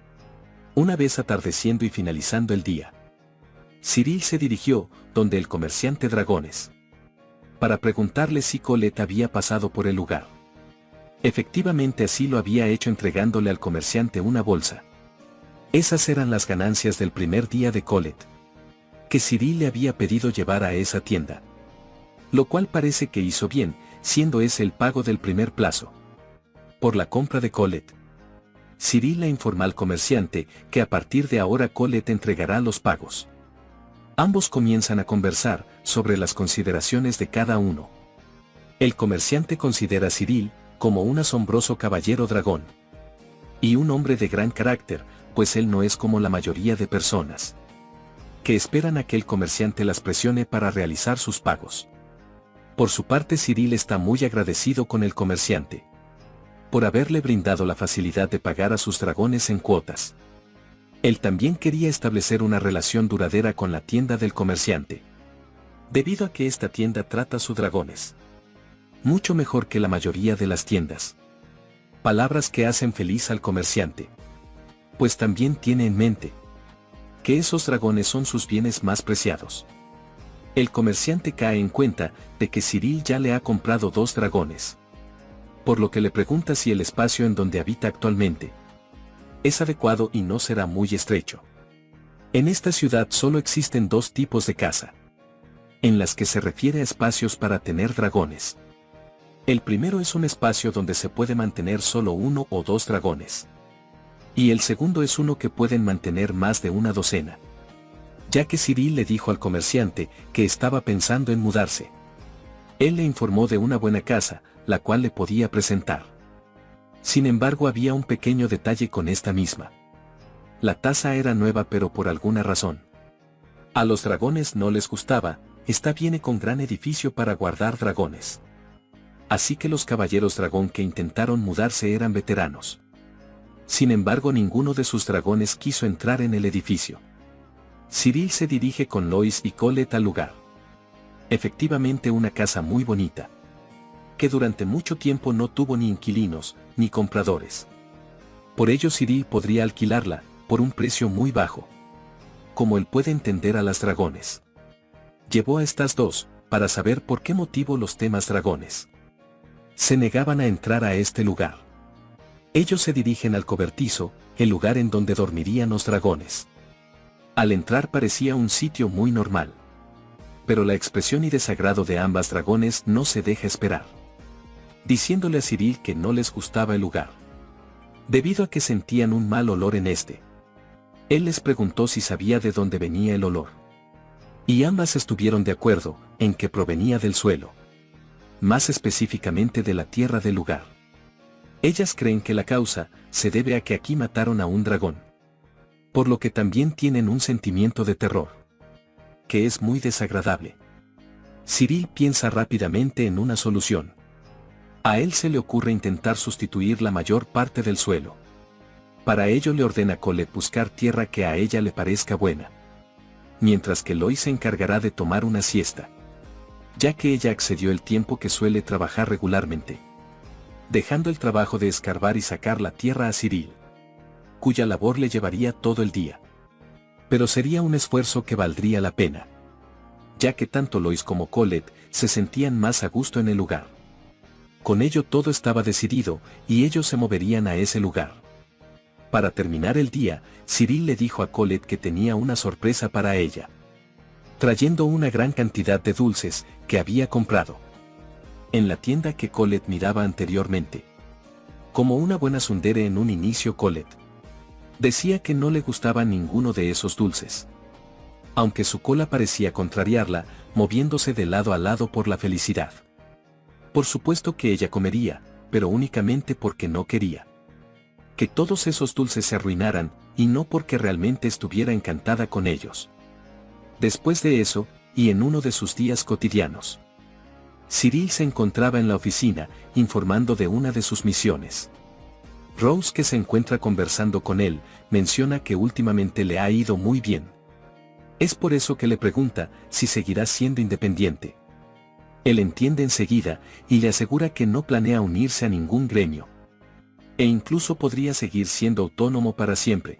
Una vez atardeciendo y finalizando el día, Cyril se dirigió donde el comerciante Dragones, para preguntarle si Colette había pasado por el lugar. Efectivamente así lo había hecho, entregándole al comerciante una bolsa. Esas eran las ganancias del primer día de Colette, que Cyril le había pedido llevar a esa tienda. Lo cual parece que hizo bien, siendo ese el pago del primer plazo por la compra de Colette. Cyril le informó al comerciante que a partir de ahora Colette entregará los pagos. Ambos comienzan a conversar sobre las consideraciones de cada uno. El comerciante considera a Cyril como un asombroso caballero dragón y un hombre de gran carácter, pues él no es como la mayoría de personas que esperan a que el comerciante las presione para realizar sus pagos. Por su parte, Cyril está muy agradecido con el comerciante por haberle brindado la facilidad de pagar a sus dragones en cuotas. Él también quería establecer una relación duradera con la tienda del comerciante, debido a que esta tienda trata a sus dragones mucho mejor que la mayoría de las tiendas. Palabras que hacen feliz al comerciante, pues también tiene en mente que esos dragones son sus bienes más preciados. El comerciante cae en cuenta de que Cyril ya le ha comprado 2 dragones, por lo que le pregunta si el espacio en donde habita actualmente es adecuado y no será muy estrecho. En esta ciudad solo existen 2 tipos de casa, en las que se refiere a espacios para tener dragones. El primero es un espacio donde se puede mantener solo 1 o 2 dragones. Y el segundo es uno que pueden mantener más de una docena. Ya que Cyril le dijo al comerciante que estaba pensando en mudarse, él le informó de una buena casa, la cual le podía presentar. Sin embargo, había un pequeño detalle con esta misma. La taza era nueva, pero por alguna razón a los dragones no les gustaba. Esta viene con gran edificio para guardar dragones. Así que los caballeros dragón que intentaron mudarse eran veteranos. Sin embargo, ninguno de sus dragones quiso entrar en el edificio. Cyril se dirige con Lois y Colette al lugar. Efectivamente, una casa muy bonita, que durante mucho tiempo no tuvo ni inquilinos, ni compradores. Por ello Cyril podría alquilarla, por un precio muy bajo. Como él puede entender a las dragones, llevó a estas 2, para saber por qué motivo los demás dragones se negaban a entrar a este lugar. Ellos se dirigen al cobertizo, el lugar en donde dormirían los dragones. Al entrar parecía un sitio muy normal, pero la expresión y desagrado de ambas dragones no se deja esperar, diciéndole a Cyril que no les gustaba el lugar, debido a que sentían un mal olor en este. Él les preguntó si sabía de dónde venía el olor, y ambas estuvieron de acuerdo en que provenía del suelo. más específicamente de la tierra del lugar. Ellas creen que la causa se debe a que aquí mataron a un dragón. Por lo que también tienen un sentimiento de terror, que es muy desagradable. Cyril piensa rápidamente en una solución. A él se le ocurre intentar sustituir la mayor parte del suelo. Para ello le ordena a Colette buscar tierra que a ella le parezca buena, mientras que Lois se encargará de tomar una siesta, ya que ella excedió el tiempo que suele trabajar regularmente, dejando el trabajo de escarbar y sacar la tierra a Cyril, cuya labor le llevaría todo el día. Pero sería un esfuerzo que valdría la pena, ya que tanto Lois como Colette se sentían más a gusto en el lugar. Con ello todo estaba decidido, y ellos se moverían a ese lugar. Para terminar el día, Cyril le dijo a Colette que tenía una sorpresa para ella, trayendo una gran cantidad de dulces que había comprado en la tienda que Colette miraba anteriormente. Como una buena tsundere en un inicio, Colette decía que no le gustaba ninguno de esos dulces, aunque su cola parecía contrariarla, moviéndose de lado a lado por la felicidad. Por supuesto que ella comería, pero únicamente porque no quería que todos esos dulces se arruinaran, y no porque realmente estuviera encantada con ellos. Después de eso, y en uno de sus días cotidianos, Cyril se encontraba en la oficina, informando de una de sus misiones. Rose, que se encuentra conversando con él, menciona que últimamente le ha ido muy bien. Es por eso que le pregunta si seguirá siendo independiente. Él entiende enseguida, y le asegura que no planea unirse a ningún gremio, e incluso podría seguir siendo autónomo para siempre.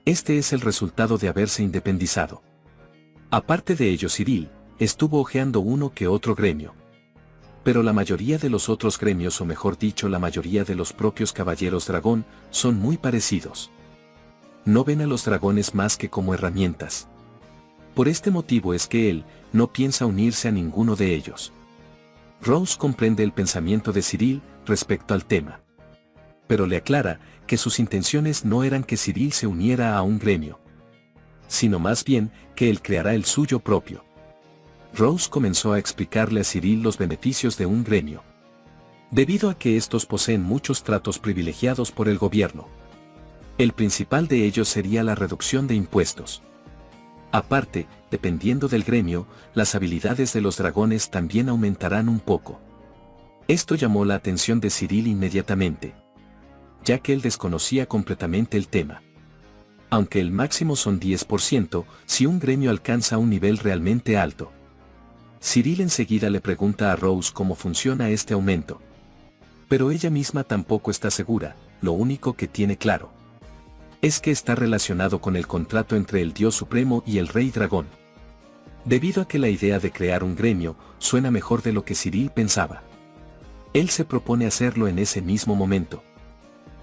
Este es el resultado de haberse independizado. Aparte de ello, Cyril estuvo hojeando uno que otro gremio. Pero la mayoría de los otros gremios, o mejor dicho la mayoría de los propios caballeros dragón, son muy parecidos. No ven a los dragones más que como herramientas. Por este motivo es que él no piensa unirse a ninguno de ellos. Rose comprende el pensamiento de Cyril respecto al tema, pero le aclara que sus intenciones no eran que Cyril se uniera a un gremio, sino más bien que él creará el suyo propio. Rose comenzó a explicarle a Cyril los beneficios de un gremio, debido a que estos poseen muchos tratos privilegiados por el gobierno. El principal de ellos sería la reducción de impuestos. Aparte, dependiendo del gremio, las habilidades de los dragones también aumentarán un poco. Esto llamó la atención de Cyril inmediatamente, ya que él desconocía completamente el tema. Aunque el máximo son 10%, si un gremio alcanza un nivel realmente alto. Cyril enseguida le pregunta a Rose cómo funciona este aumento. Pero ella misma tampoco está segura, lo único que tiene claro es que está relacionado con el contrato entre el Dios Supremo y el Rey Dragón. Debido a que la idea de crear un gremio suena mejor de lo que Cyril pensaba, él se propone hacerlo en ese mismo momento,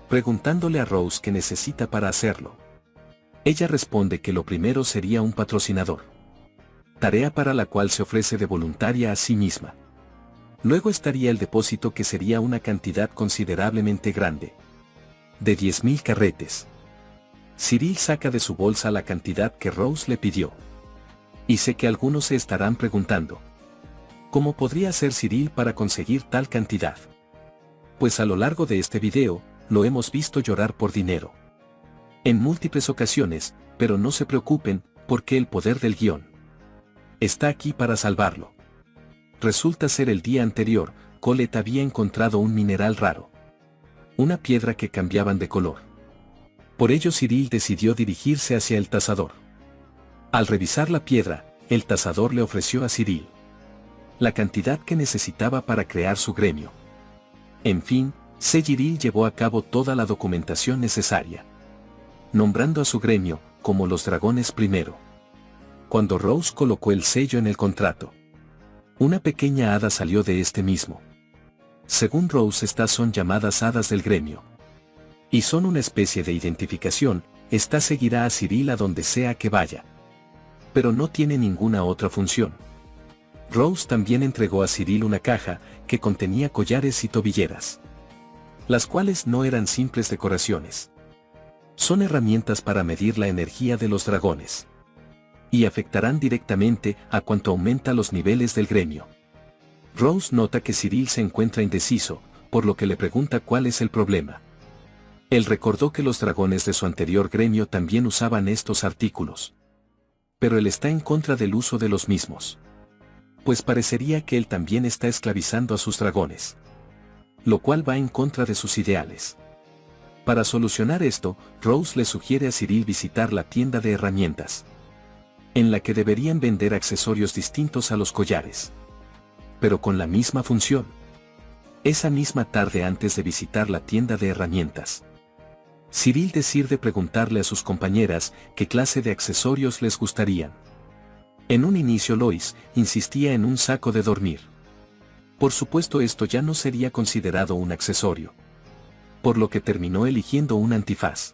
preguntándole a Rose qué necesita para hacerlo. Ella responde que lo primero sería un patrocinador, tarea para la cual se ofrece de voluntaria a sí misma. Luego estaría el depósito, que sería una cantidad considerablemente grande, de 10.000 carretes. Cyril saca de su bolsa la cantidad que Rose le pidió. Y sé que algunos se estarán preguntando, ¿cómo podría hacer Cyril para conseguir tal cantidad? Pues a lo largo de este video, lo hemos visto llorar por dinero en múltiples ocasiones, pero no se preocupen, porque el poder del guión está aquí para salvarlo. Resulta ser el día anterior, Colette había encontrado un mineral raro, una piedra que cambiaban de color. Por ello Cyril decidió dirigirse hacia el tasador. Al revisar la piedra, el tasador le ofreció a Cyril la cantidad que necesitaba para crear su gremio. En fin, Cyril llevó a cabo toda la documentación necesaria, nombrando a su gremio como los Dragones primero. Cuando Rose colocó el sello en el contrato, una pequeña hada salió de este mismo. Según Rose, estas son llamadas hadas del gremio, y son una especie de identificación. Esta seguirá a Cyril a donde sea que vaya, pero no tiene ninguna otra función. Rose también entregó a Cyril una caja que contenía collares y tobilleras, las cuales no eran simples decoraciones. Son herramientas para medir la energía de los dragones, y afectarán directamente a cuanto aumenta los niveles del gremio. Rose nota que Cyril se encuentra indeciso, por lo que le pregunta cuál es el problema. Él recordó que los dragones de su anterior gremio también usaban estos artículos. Pero él está en contra del uso de los mismos. Pues parecería que él también está esclavizando a sus dragones. Lo cual va en contra de sus ideales. Para solucionar esto, Rose le sugiere a Cyril visitar la tienda de herramientas, en la que deberían vender accesorios distintos a los collares, pero con la misma función. Esa misma tarde, antes de visitar la tienda de herramientas, Cyril decide preguntarle a sus compañeras qué clase de accesorios les gustarían. En un inicio Lois insistía en un saco de dormir. Por supuesto, esto ya no sería considerado un accesorio, por lo que terminó eligiendo un antifaz.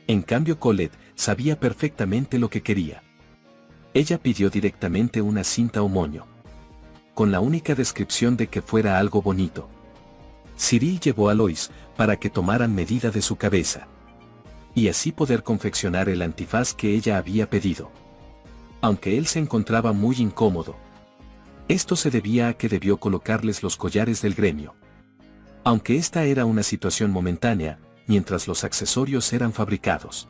En cambio, Colette sabía perfectamente lo que quería. Ella pidió directamente una cinta o moño, con la única descripción de que fuera algo bonito. Cyril llevó a Lois para que tomaran medida de su cabeza, y así poder confeccionar el antifaz que ella había pedido. Aunque él se encontraba muy incómodo, esto se debía a que debió colocarles los collares del gremio. Aunque esta era una situación momentánea, mientras los accesorios eran fabricados,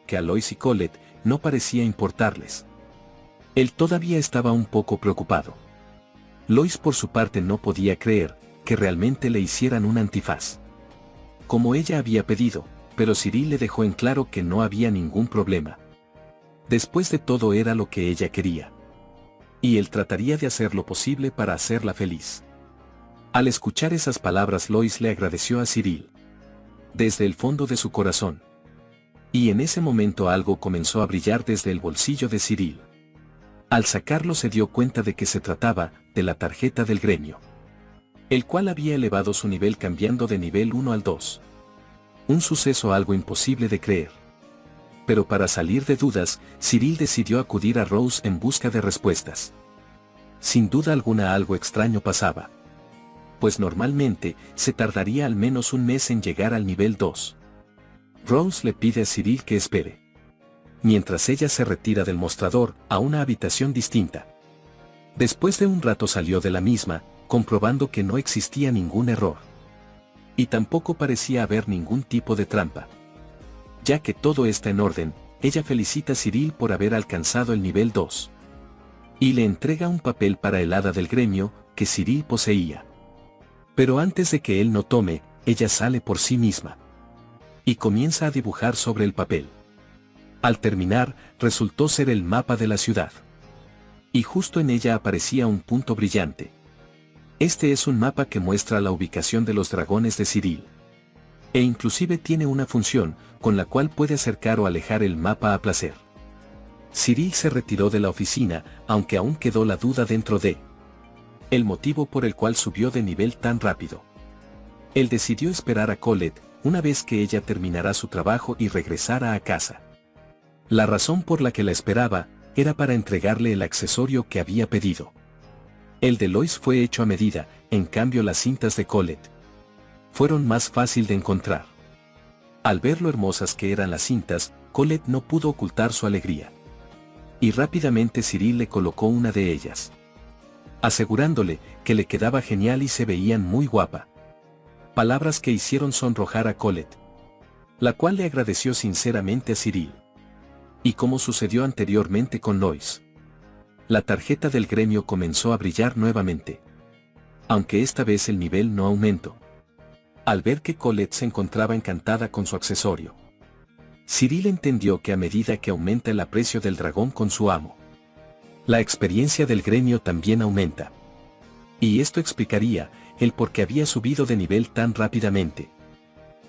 que a Lois y Colette no parecía importarles. Él todavía estaba un poco preocupado. Lois por su parte no podía creer que realmente le hicieran un antifaz, como ella había pedido, pero Cyril le dejó en claro que no había ningún problema. Después de todo, era lo que ella quería, y él trataría de hacer lo posible para hacerla feliz. Al escuchar esas palabras, Lois le agradeció a Cyril desde el fondo de su corazón. Y en ese momento algo comenzó a brillar desde el bolsillo de Cyril. Al sacarlo se dio cuenta de que se trataba de la tarjeta del gremio, el cual había elevado su nivel cambiando de nivel 1 al 2. Un suceso algo imposible de creer. Pero para salir de dudas, Cyril decidió acudir a Rose en busca de respuestas. Sin duda alguna algo extraño pasaba, pues normalmente se tardaría al menos un mes en llegar al nivel 2. Rose le pide a Cyril que espere, mientras ella se retira del mostrador a una habitación distinta. Después de un rato salió de la misma, comprobando que no existía ningún error. Y tampoco parecía haber ningún tipo de trampa. Ya que todo está en orden, ella felicita a Cyril por haber alcanzado el nivel 2. Y le entrega un papel para el hada del gremio que Cyril poseía. Pero antes de que él no tome, ella sale por sí misma y comienza a dibujar sobre el papel. Al terminar, resultó ser el mapa de la ciudad. Y justo en ella aparecía un punto brillante. Este es un mapa que muestra la ubicación de los dragones de Cyril. E inclusive tiene una función, con la cual puede acercar o alejar el mapa a placer. Cyril se retiró de la oficina, aunque aún quedó la duda dentro de el motivo por el cual subió de nivel tan rápido. Él decidió esperar a Colette, una vez que ella terminara su trabajo y regresara a casa. La razón por la que la esperaba era para entregarle el accesorio que había pedido. El de Lois fue hecho a medida, en cambio las cintas de Colette fueron más fácil de encontrar. Al ver lo hermosas que eran las cintas, Colette no pudo ocultar su alegría. Y rápidamente Cyril le colocó una de ellas, asegurándole que le quedaba genial y se veían muy guapa. Palabras que hicieron sonrojar a Colette, la cual le agradeció sinceramente a Cyril. Y como sucedió anteriormente con Lois, la tarjeta del gremio comenzó a brillar nuevamente, aunque esta vez el nivel no aumentó. Al ver que Colette se encontraba encantada con su accesorio, Cyril entendió que a medida que aumenta el aprecio del dragón con su amo, la experiencia del gremio también aumenta. Y esto explicaría el por qué había subido de nivel tan rápidamente.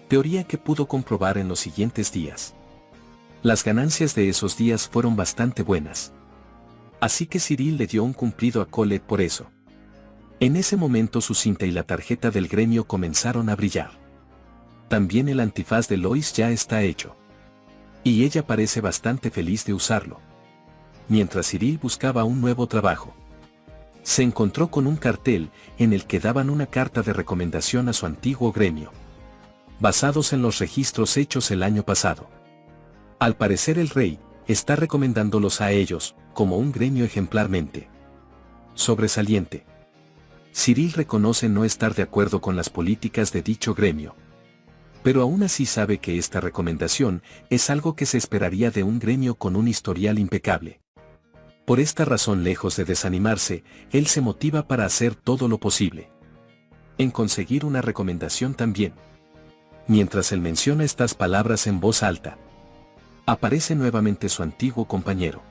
Teoría que pudo comprobar en los siguientes días. Las ganancias de esos días fueron bastante buenas. Así que Cyril le dio un cumplido a Colette por eso. En ese momento su cinta y la tarjeta del gremio comenzaron a brillar. También el antifaz de Lois ya está hecho. Y ella parece bastante feliz de usarlo. Mientras Cyril buscaba un nuevo trabajo, se encontró con un cartel en el que daban una carta de recomendación a su antiguo gremio, basados en los registros hechos el año pasado. Al parecer el rey está recomendándolos a ellos como un gremio ejemplarmente sobresaliente. Cyril reconoce no estar de acuerdo con las políticas de dicho gremio. Pero aún así sabe que esta recomendación es algo que se esperaría de un gremio con un historial impecable. Por esta razón, lejos de desanimarse, él se motiva para hacer todo lo posible en conseguir una recomendación también. Mientras él menciona estas palabras en voz alta, aparece nuevamente su antiguo compañero,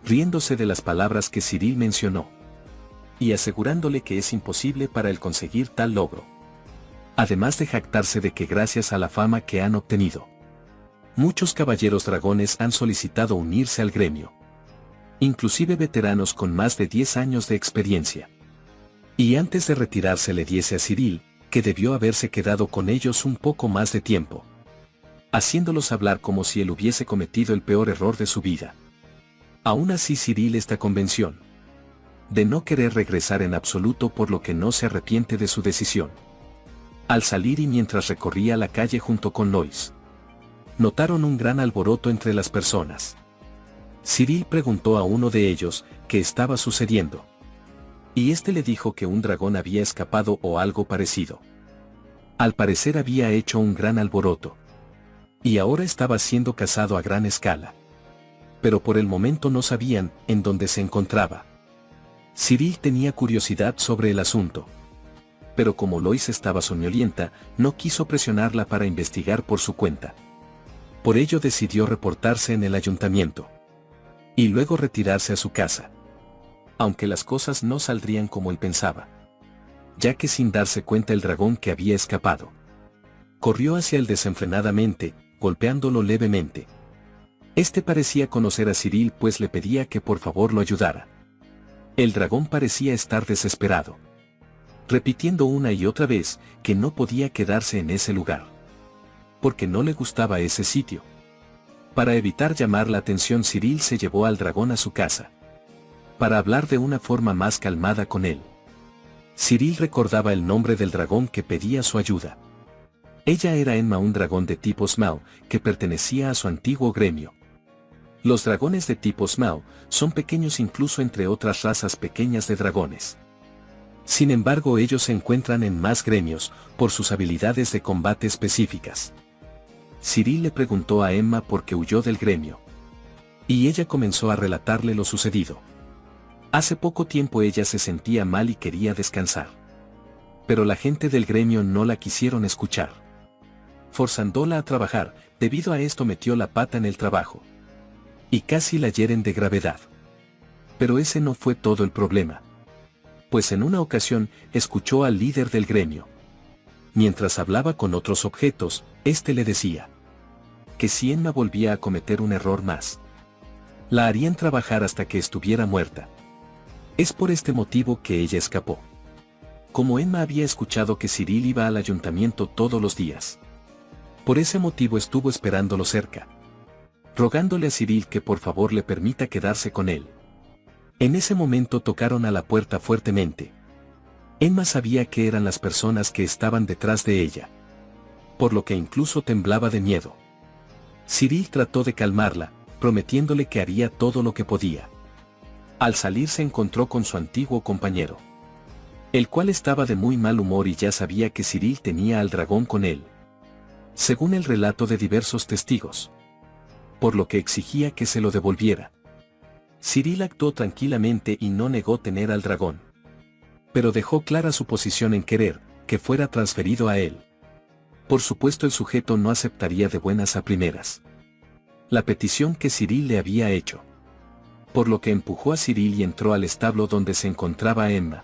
riéndose de las palabras que Cyril mencionó y asegurándole que es imposible para él conseguir tal logro. Además de jactarse de que gracias a la fama que han obtenido, muchos caballeros dragones han solicitado unirse al gremio, inclusive veteranos con más de 10 años de experiencia. Y antes de retirarse le dice a Cyril que debió haberse quedado con ellos un poco más de tiempo, haciéndolos hablar como si él hubiese cometido el peor error de su vida. Aún así, Cyril está convencido de no querer regresar en absoluto, por lo que no se arrepiente de su decisión. Al salir y mientras recorría la calle junto con Lois, notaron un gran alboroto entre las personas. Cyril preguntó a uno de ellos qué estaba sucediendo, y este le dijo que un dragón había escapado o algo parecido. Al parecer había hecho un gran alboroto, y ahora estaba siendo cazado a gran escala. Pero por el momento no sabían en dónde se encontraba. Cyril tenía curiosidad sobre el asunto, pero como Lois estaba soñolienta, no quiso presionarla para investigar por su cuenta. Por ello decidió reportarse en el ayuntamiento y luego retirarse a su casa. Aunque las cosas no saldrían como él pensaba, ya que sin darse cuenta el dragón que había escapado corrió hacia él desenfrenadamente, golpeándolo levemente. Este parecía conocer a Cyril, pues le pedía que por favor lo ayudara. El dragón parecía estar desesperado, repitiendo una y otra vez que no podía quedarse en ese lugar, porque no le gustaba ese sitio. Para evitar llamar la atención, Cyril se llevó al dragón a su casa para hablar de una forma más calmada con él. Cyril recordaba el nombre del dragón que pedía su ayuda. Ella era Emma, un dragón de tipo Smau que pertenecía a su antiguo gremio. Los dragones de tipo Smau son pequeños incluso entre otras razas pequeñas de dragones. Sin embargo, ellos se encuentran en más gremios por sus habilidades de combate específicas. Cyril le preguntó a Emma por qué huyó del gremio, y ella comenzó a relatarle lo sucedido. Hace poco tiempo ella se sentía mal y quería descansar, pero la gente del gremio no la quisieron escuchar, forzándola a trabajar. Debido a esto metió la pata en el trabajo y casi la hieren de gravedad. Pero ese no fue todo el problema, pues en una ocasión escuchó al líder del gremio. Mientras hablaba con otros objetos, este le decía que si Emma volvía a cometer un error más, la harían trabajar hasta que estuviera muerta. Es por este motivo que ella escapó. Como Emma había escuchado que Cyril iba al ayuntamiento todos los días, por ese motivo estuvo esperándolo cerca, rogándole a Cyril que por favor le permita quedarse con él. En ese momento tocaron a la puerta fuertemente. Emma sabía que eran las personas que estaban detrás de ella, por lo que incluso temblaba de miedo. Cyril trató de calmarla, prometiéndole que haría todo lo que podía. Al salir se encontró con su antiguo compañero, el cual estaba de muy mal humor y ya sabía que Cyril tenía al dragón con él, según el relato de diversos testigos, por lo que exigía que se lo devolviera. Cyril actuó tranquilamente y no negó tener al dragón, pero dejó clara su posición en querer que fuera transferido a él. Por supuesto, el sujeto no aceptaría de buenas a primeras la petición que Cyril le había hecho, por lo que empujó a Cyril y entró al establo donde se encontraba Emma,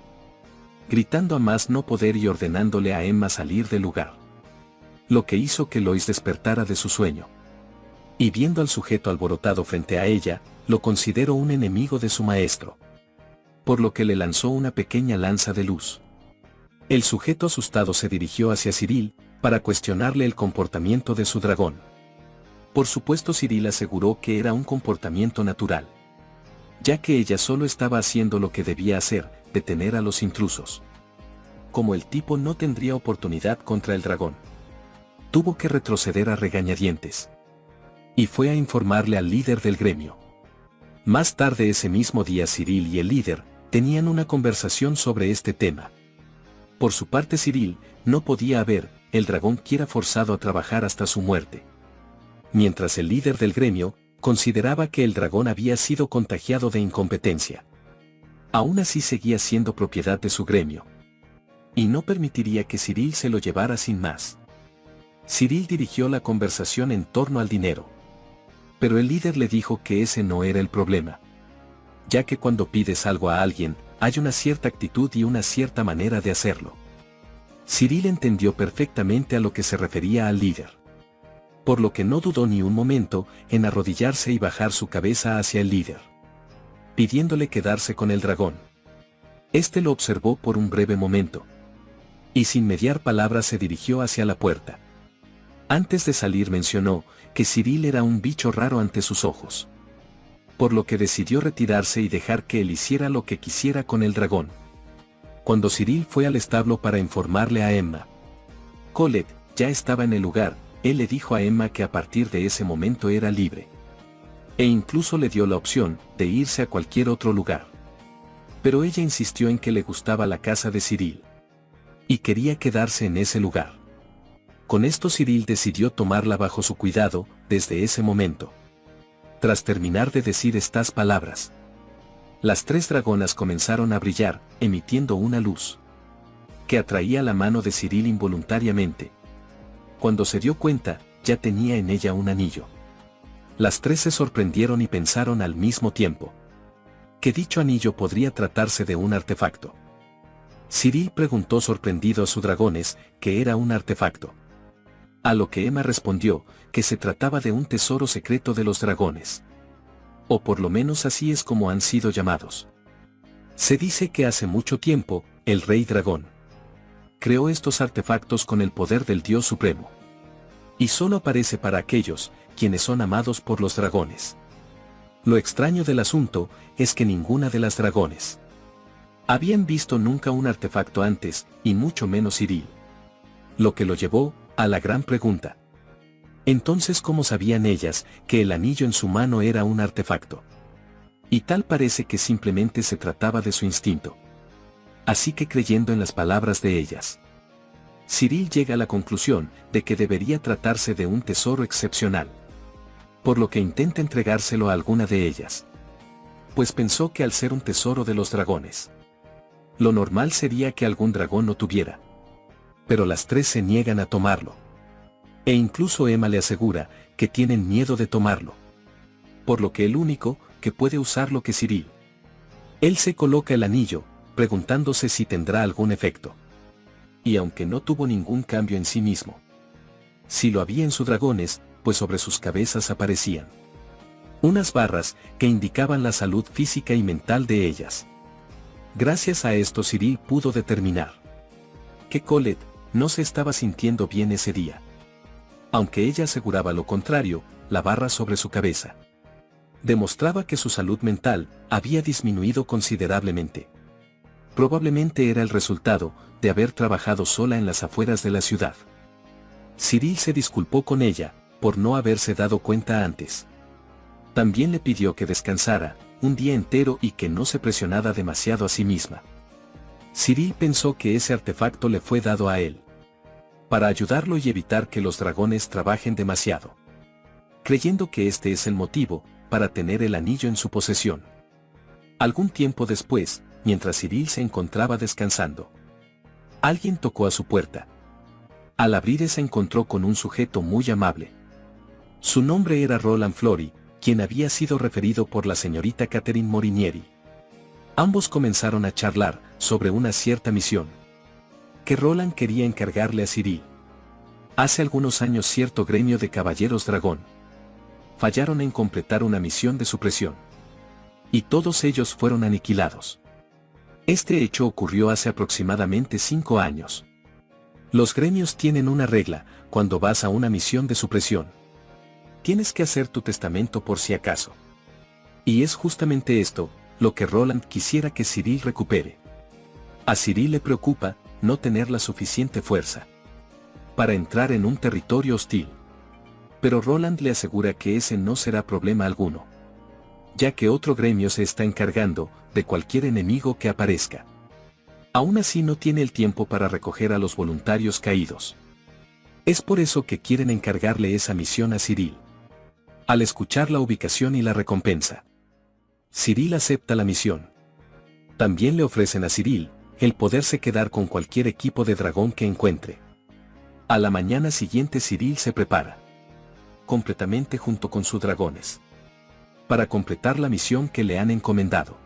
gritando a más no poder y ordenándole a Emma salir del lugar, lo que hizo que Lois despertara de su sueño. Y viendo al sujeto alborotado frente a ella, lo consideró un enemigo de su maestro, por lo que le lanzó una pequeña lanza de luz. El sujeto asustado se dirigió hacia Cyril para cuestionarle el comportamiento de su dragón. Por supuesto, Cyril aseguró que era un comportamiento natural, ya que ella solo estaba haciendo lo que debía hacer, detener a los intrusos. Como el tipo no tendría oportunidad contra el dragón, tuvo que retroceder a regañadientes y fue a informarle al líder del gremio. Más tarde ese mismo día, Cyril y el líder tenían una conversación sobre este tema. Por su parte Cyril, no podía haber, el dragón quiera forzado a trabajar hasta su muerte. Mientras el líder del gremio, consideraba que el dragón había sido contagiado de incompetencia. Aún así seguía siendo propiedad de su gremio. Y no permitiría que Cyril se lo llevara sin más. Cyril dirigió la conversación en torno al dinero. Pero el líder le dijo que ese no era el problema. Ya que cuando pides algo a alguien, hay una cierta actitud y una cierta manera de hacerlo. Cyril entendió perfectamente a lo que se refería al líder. Por lo que no dudó ni un momento en arrodillarse y bajar su cabeza hacia el líder, pidiéndole quedarse con el dragón. Este lo observó por un breve momento. Y sin mediar palabras se dirigió hacia la puerta. Antes de salir mencionó que Cyril era un bicho raro ante sus ojos. Por lo que decidió retirarse y dejar que él hiciera lo que quisiera con el dragón. Cuando Cyril fue al establo para informarle a Emma, Colette ya estaba en el lugar, él le dijo a Emma que a partir de ese momento era libre. E incluso le dio la opción de irse a cualquier otro lugar. Pero ella insistió en que le gustaba la casa de Cyril. Y quería quedarse en ese lugar. Con esto Cyril decidió tomarla bajo su cuidado, desde ese momento. Tras terminar de decir estas palabras, las 3 dragonas comenzaron a brillar, emitiendo una luz que atraía la mano de Cyril involuntariamente. Cuando se dio cuenta, ya tenía en ella un anillo. Las 3 se sorprendieron y pensaron al mismo tiempo que dicho anillo podría tratarse de un artefacto. Cyril preguntó sorprendido a sus dragones que era un artefacto. A lo que Emma respondió que se trataba de un tesoro secreto de los dragones. O por lo menos así es como han sido llamados. Se dice que hace mucho tiempo, el rey dragón creó estos artefactos con el poder del Dios Supremo. Y solo aparece para aquellos quienes son amados por los dragones. Lo extraño del asunto es que ninguna de las dragones habían visto nunca un artefacto antes, y mucho menos Cyril. Lo que lo llevó a la gran pregunta. Entonces, ¿cómo sabían ellas que el anillo en su mano era un artefacto? Y tal parece que simplemente se trataba de su instinto. Así que creyendo en las palabras de ellas, Cyril llega a la conclusión de que debería tratarse de un tesoro excepcional. Por lo que intenta entregárselo a alguna de ellas. Pues pensó que al ser un tesoro de los dragones, lo normal sería que algún dragón lo tuviera. Pero las 3 se niegan a tomarlo. E incluso Emma le asegura que tienen miedo de tomarlo. Por lo que el único que puede usarlo que Cyril. Él se coloca el anillo, preguntándose si tendrá algún efecto. Y aunque no tuvo ningún cambio en sí mismo, sí lo había en sus dragones, pues sobre sus cabezas aparecían unas barras que indicaban la salud física y mental de ellas. Gracias a esto Cyril pudo determinar que Colette no se estaba sintiendo bien ese día. Aunque ella aseguraba lo contrario, la barra sobre su cabeza demostraba que su salud mental había disminuido considerablemente. Probablemente era el resultado de haber trabajado sola en las afueras de la ciudad. Cyril se disculpó con ella por no haberse dado cuenta antes. También le pidió que descansara un día entero y que no se presionara demasiado a sí misma. Cyril pensó que ese artefacto le fue dado a él para ayudarlo y evitar que los dragones trabajen demasiado, creyendo que este es el motivo para tener el anillo en su posesión. Algún tiempo después, mientras Cyril se encontraba descansando, alguien tocó a su puerta. Al abrir se encontró con un sujeto muy amable. Su nombre era Roland Fleury, quien había sido referido por la señorita Catherine Morinieri. Ambos comenzaron a charlar sobre una cierta misión que Roland quería encargarle a Cyril. Hace algunos años cierto gremio de caballeros dragón fallaron en completar una misión de supresión, y todos ellos fueron aniquilados. Este hecho ocurrió hace aproximadamente 5 años. Los gremios tienen una regla: cuando vas a una misión de supresión, tienes que hacer tu testamento por si acaso. Y es justamente esto lo que Roland quisiera que Cyril recupere. A Cyril le preocupa no tener la suficiente fuerza para entrar en un territorio hostil. Pero Roland le asegura que ese no será problema alguno, ya que otro gremio se está encargando de cualquier enemigo que aparezca. Aún así no tiene el tiempo para recoger a los voluntarios caídos. Es por eso que quieren encargarle esa misión a Cyril. Al escuchar la ubicación y la recompensa, Cyril acepta la misión. También le ofrecen a Cyril el poderse quedar con cualquier equipo de dragón que encuentre. A la mañana siguiente Cyril se prepara completamente junto con sus dragones para completar la misión que le han encomendado.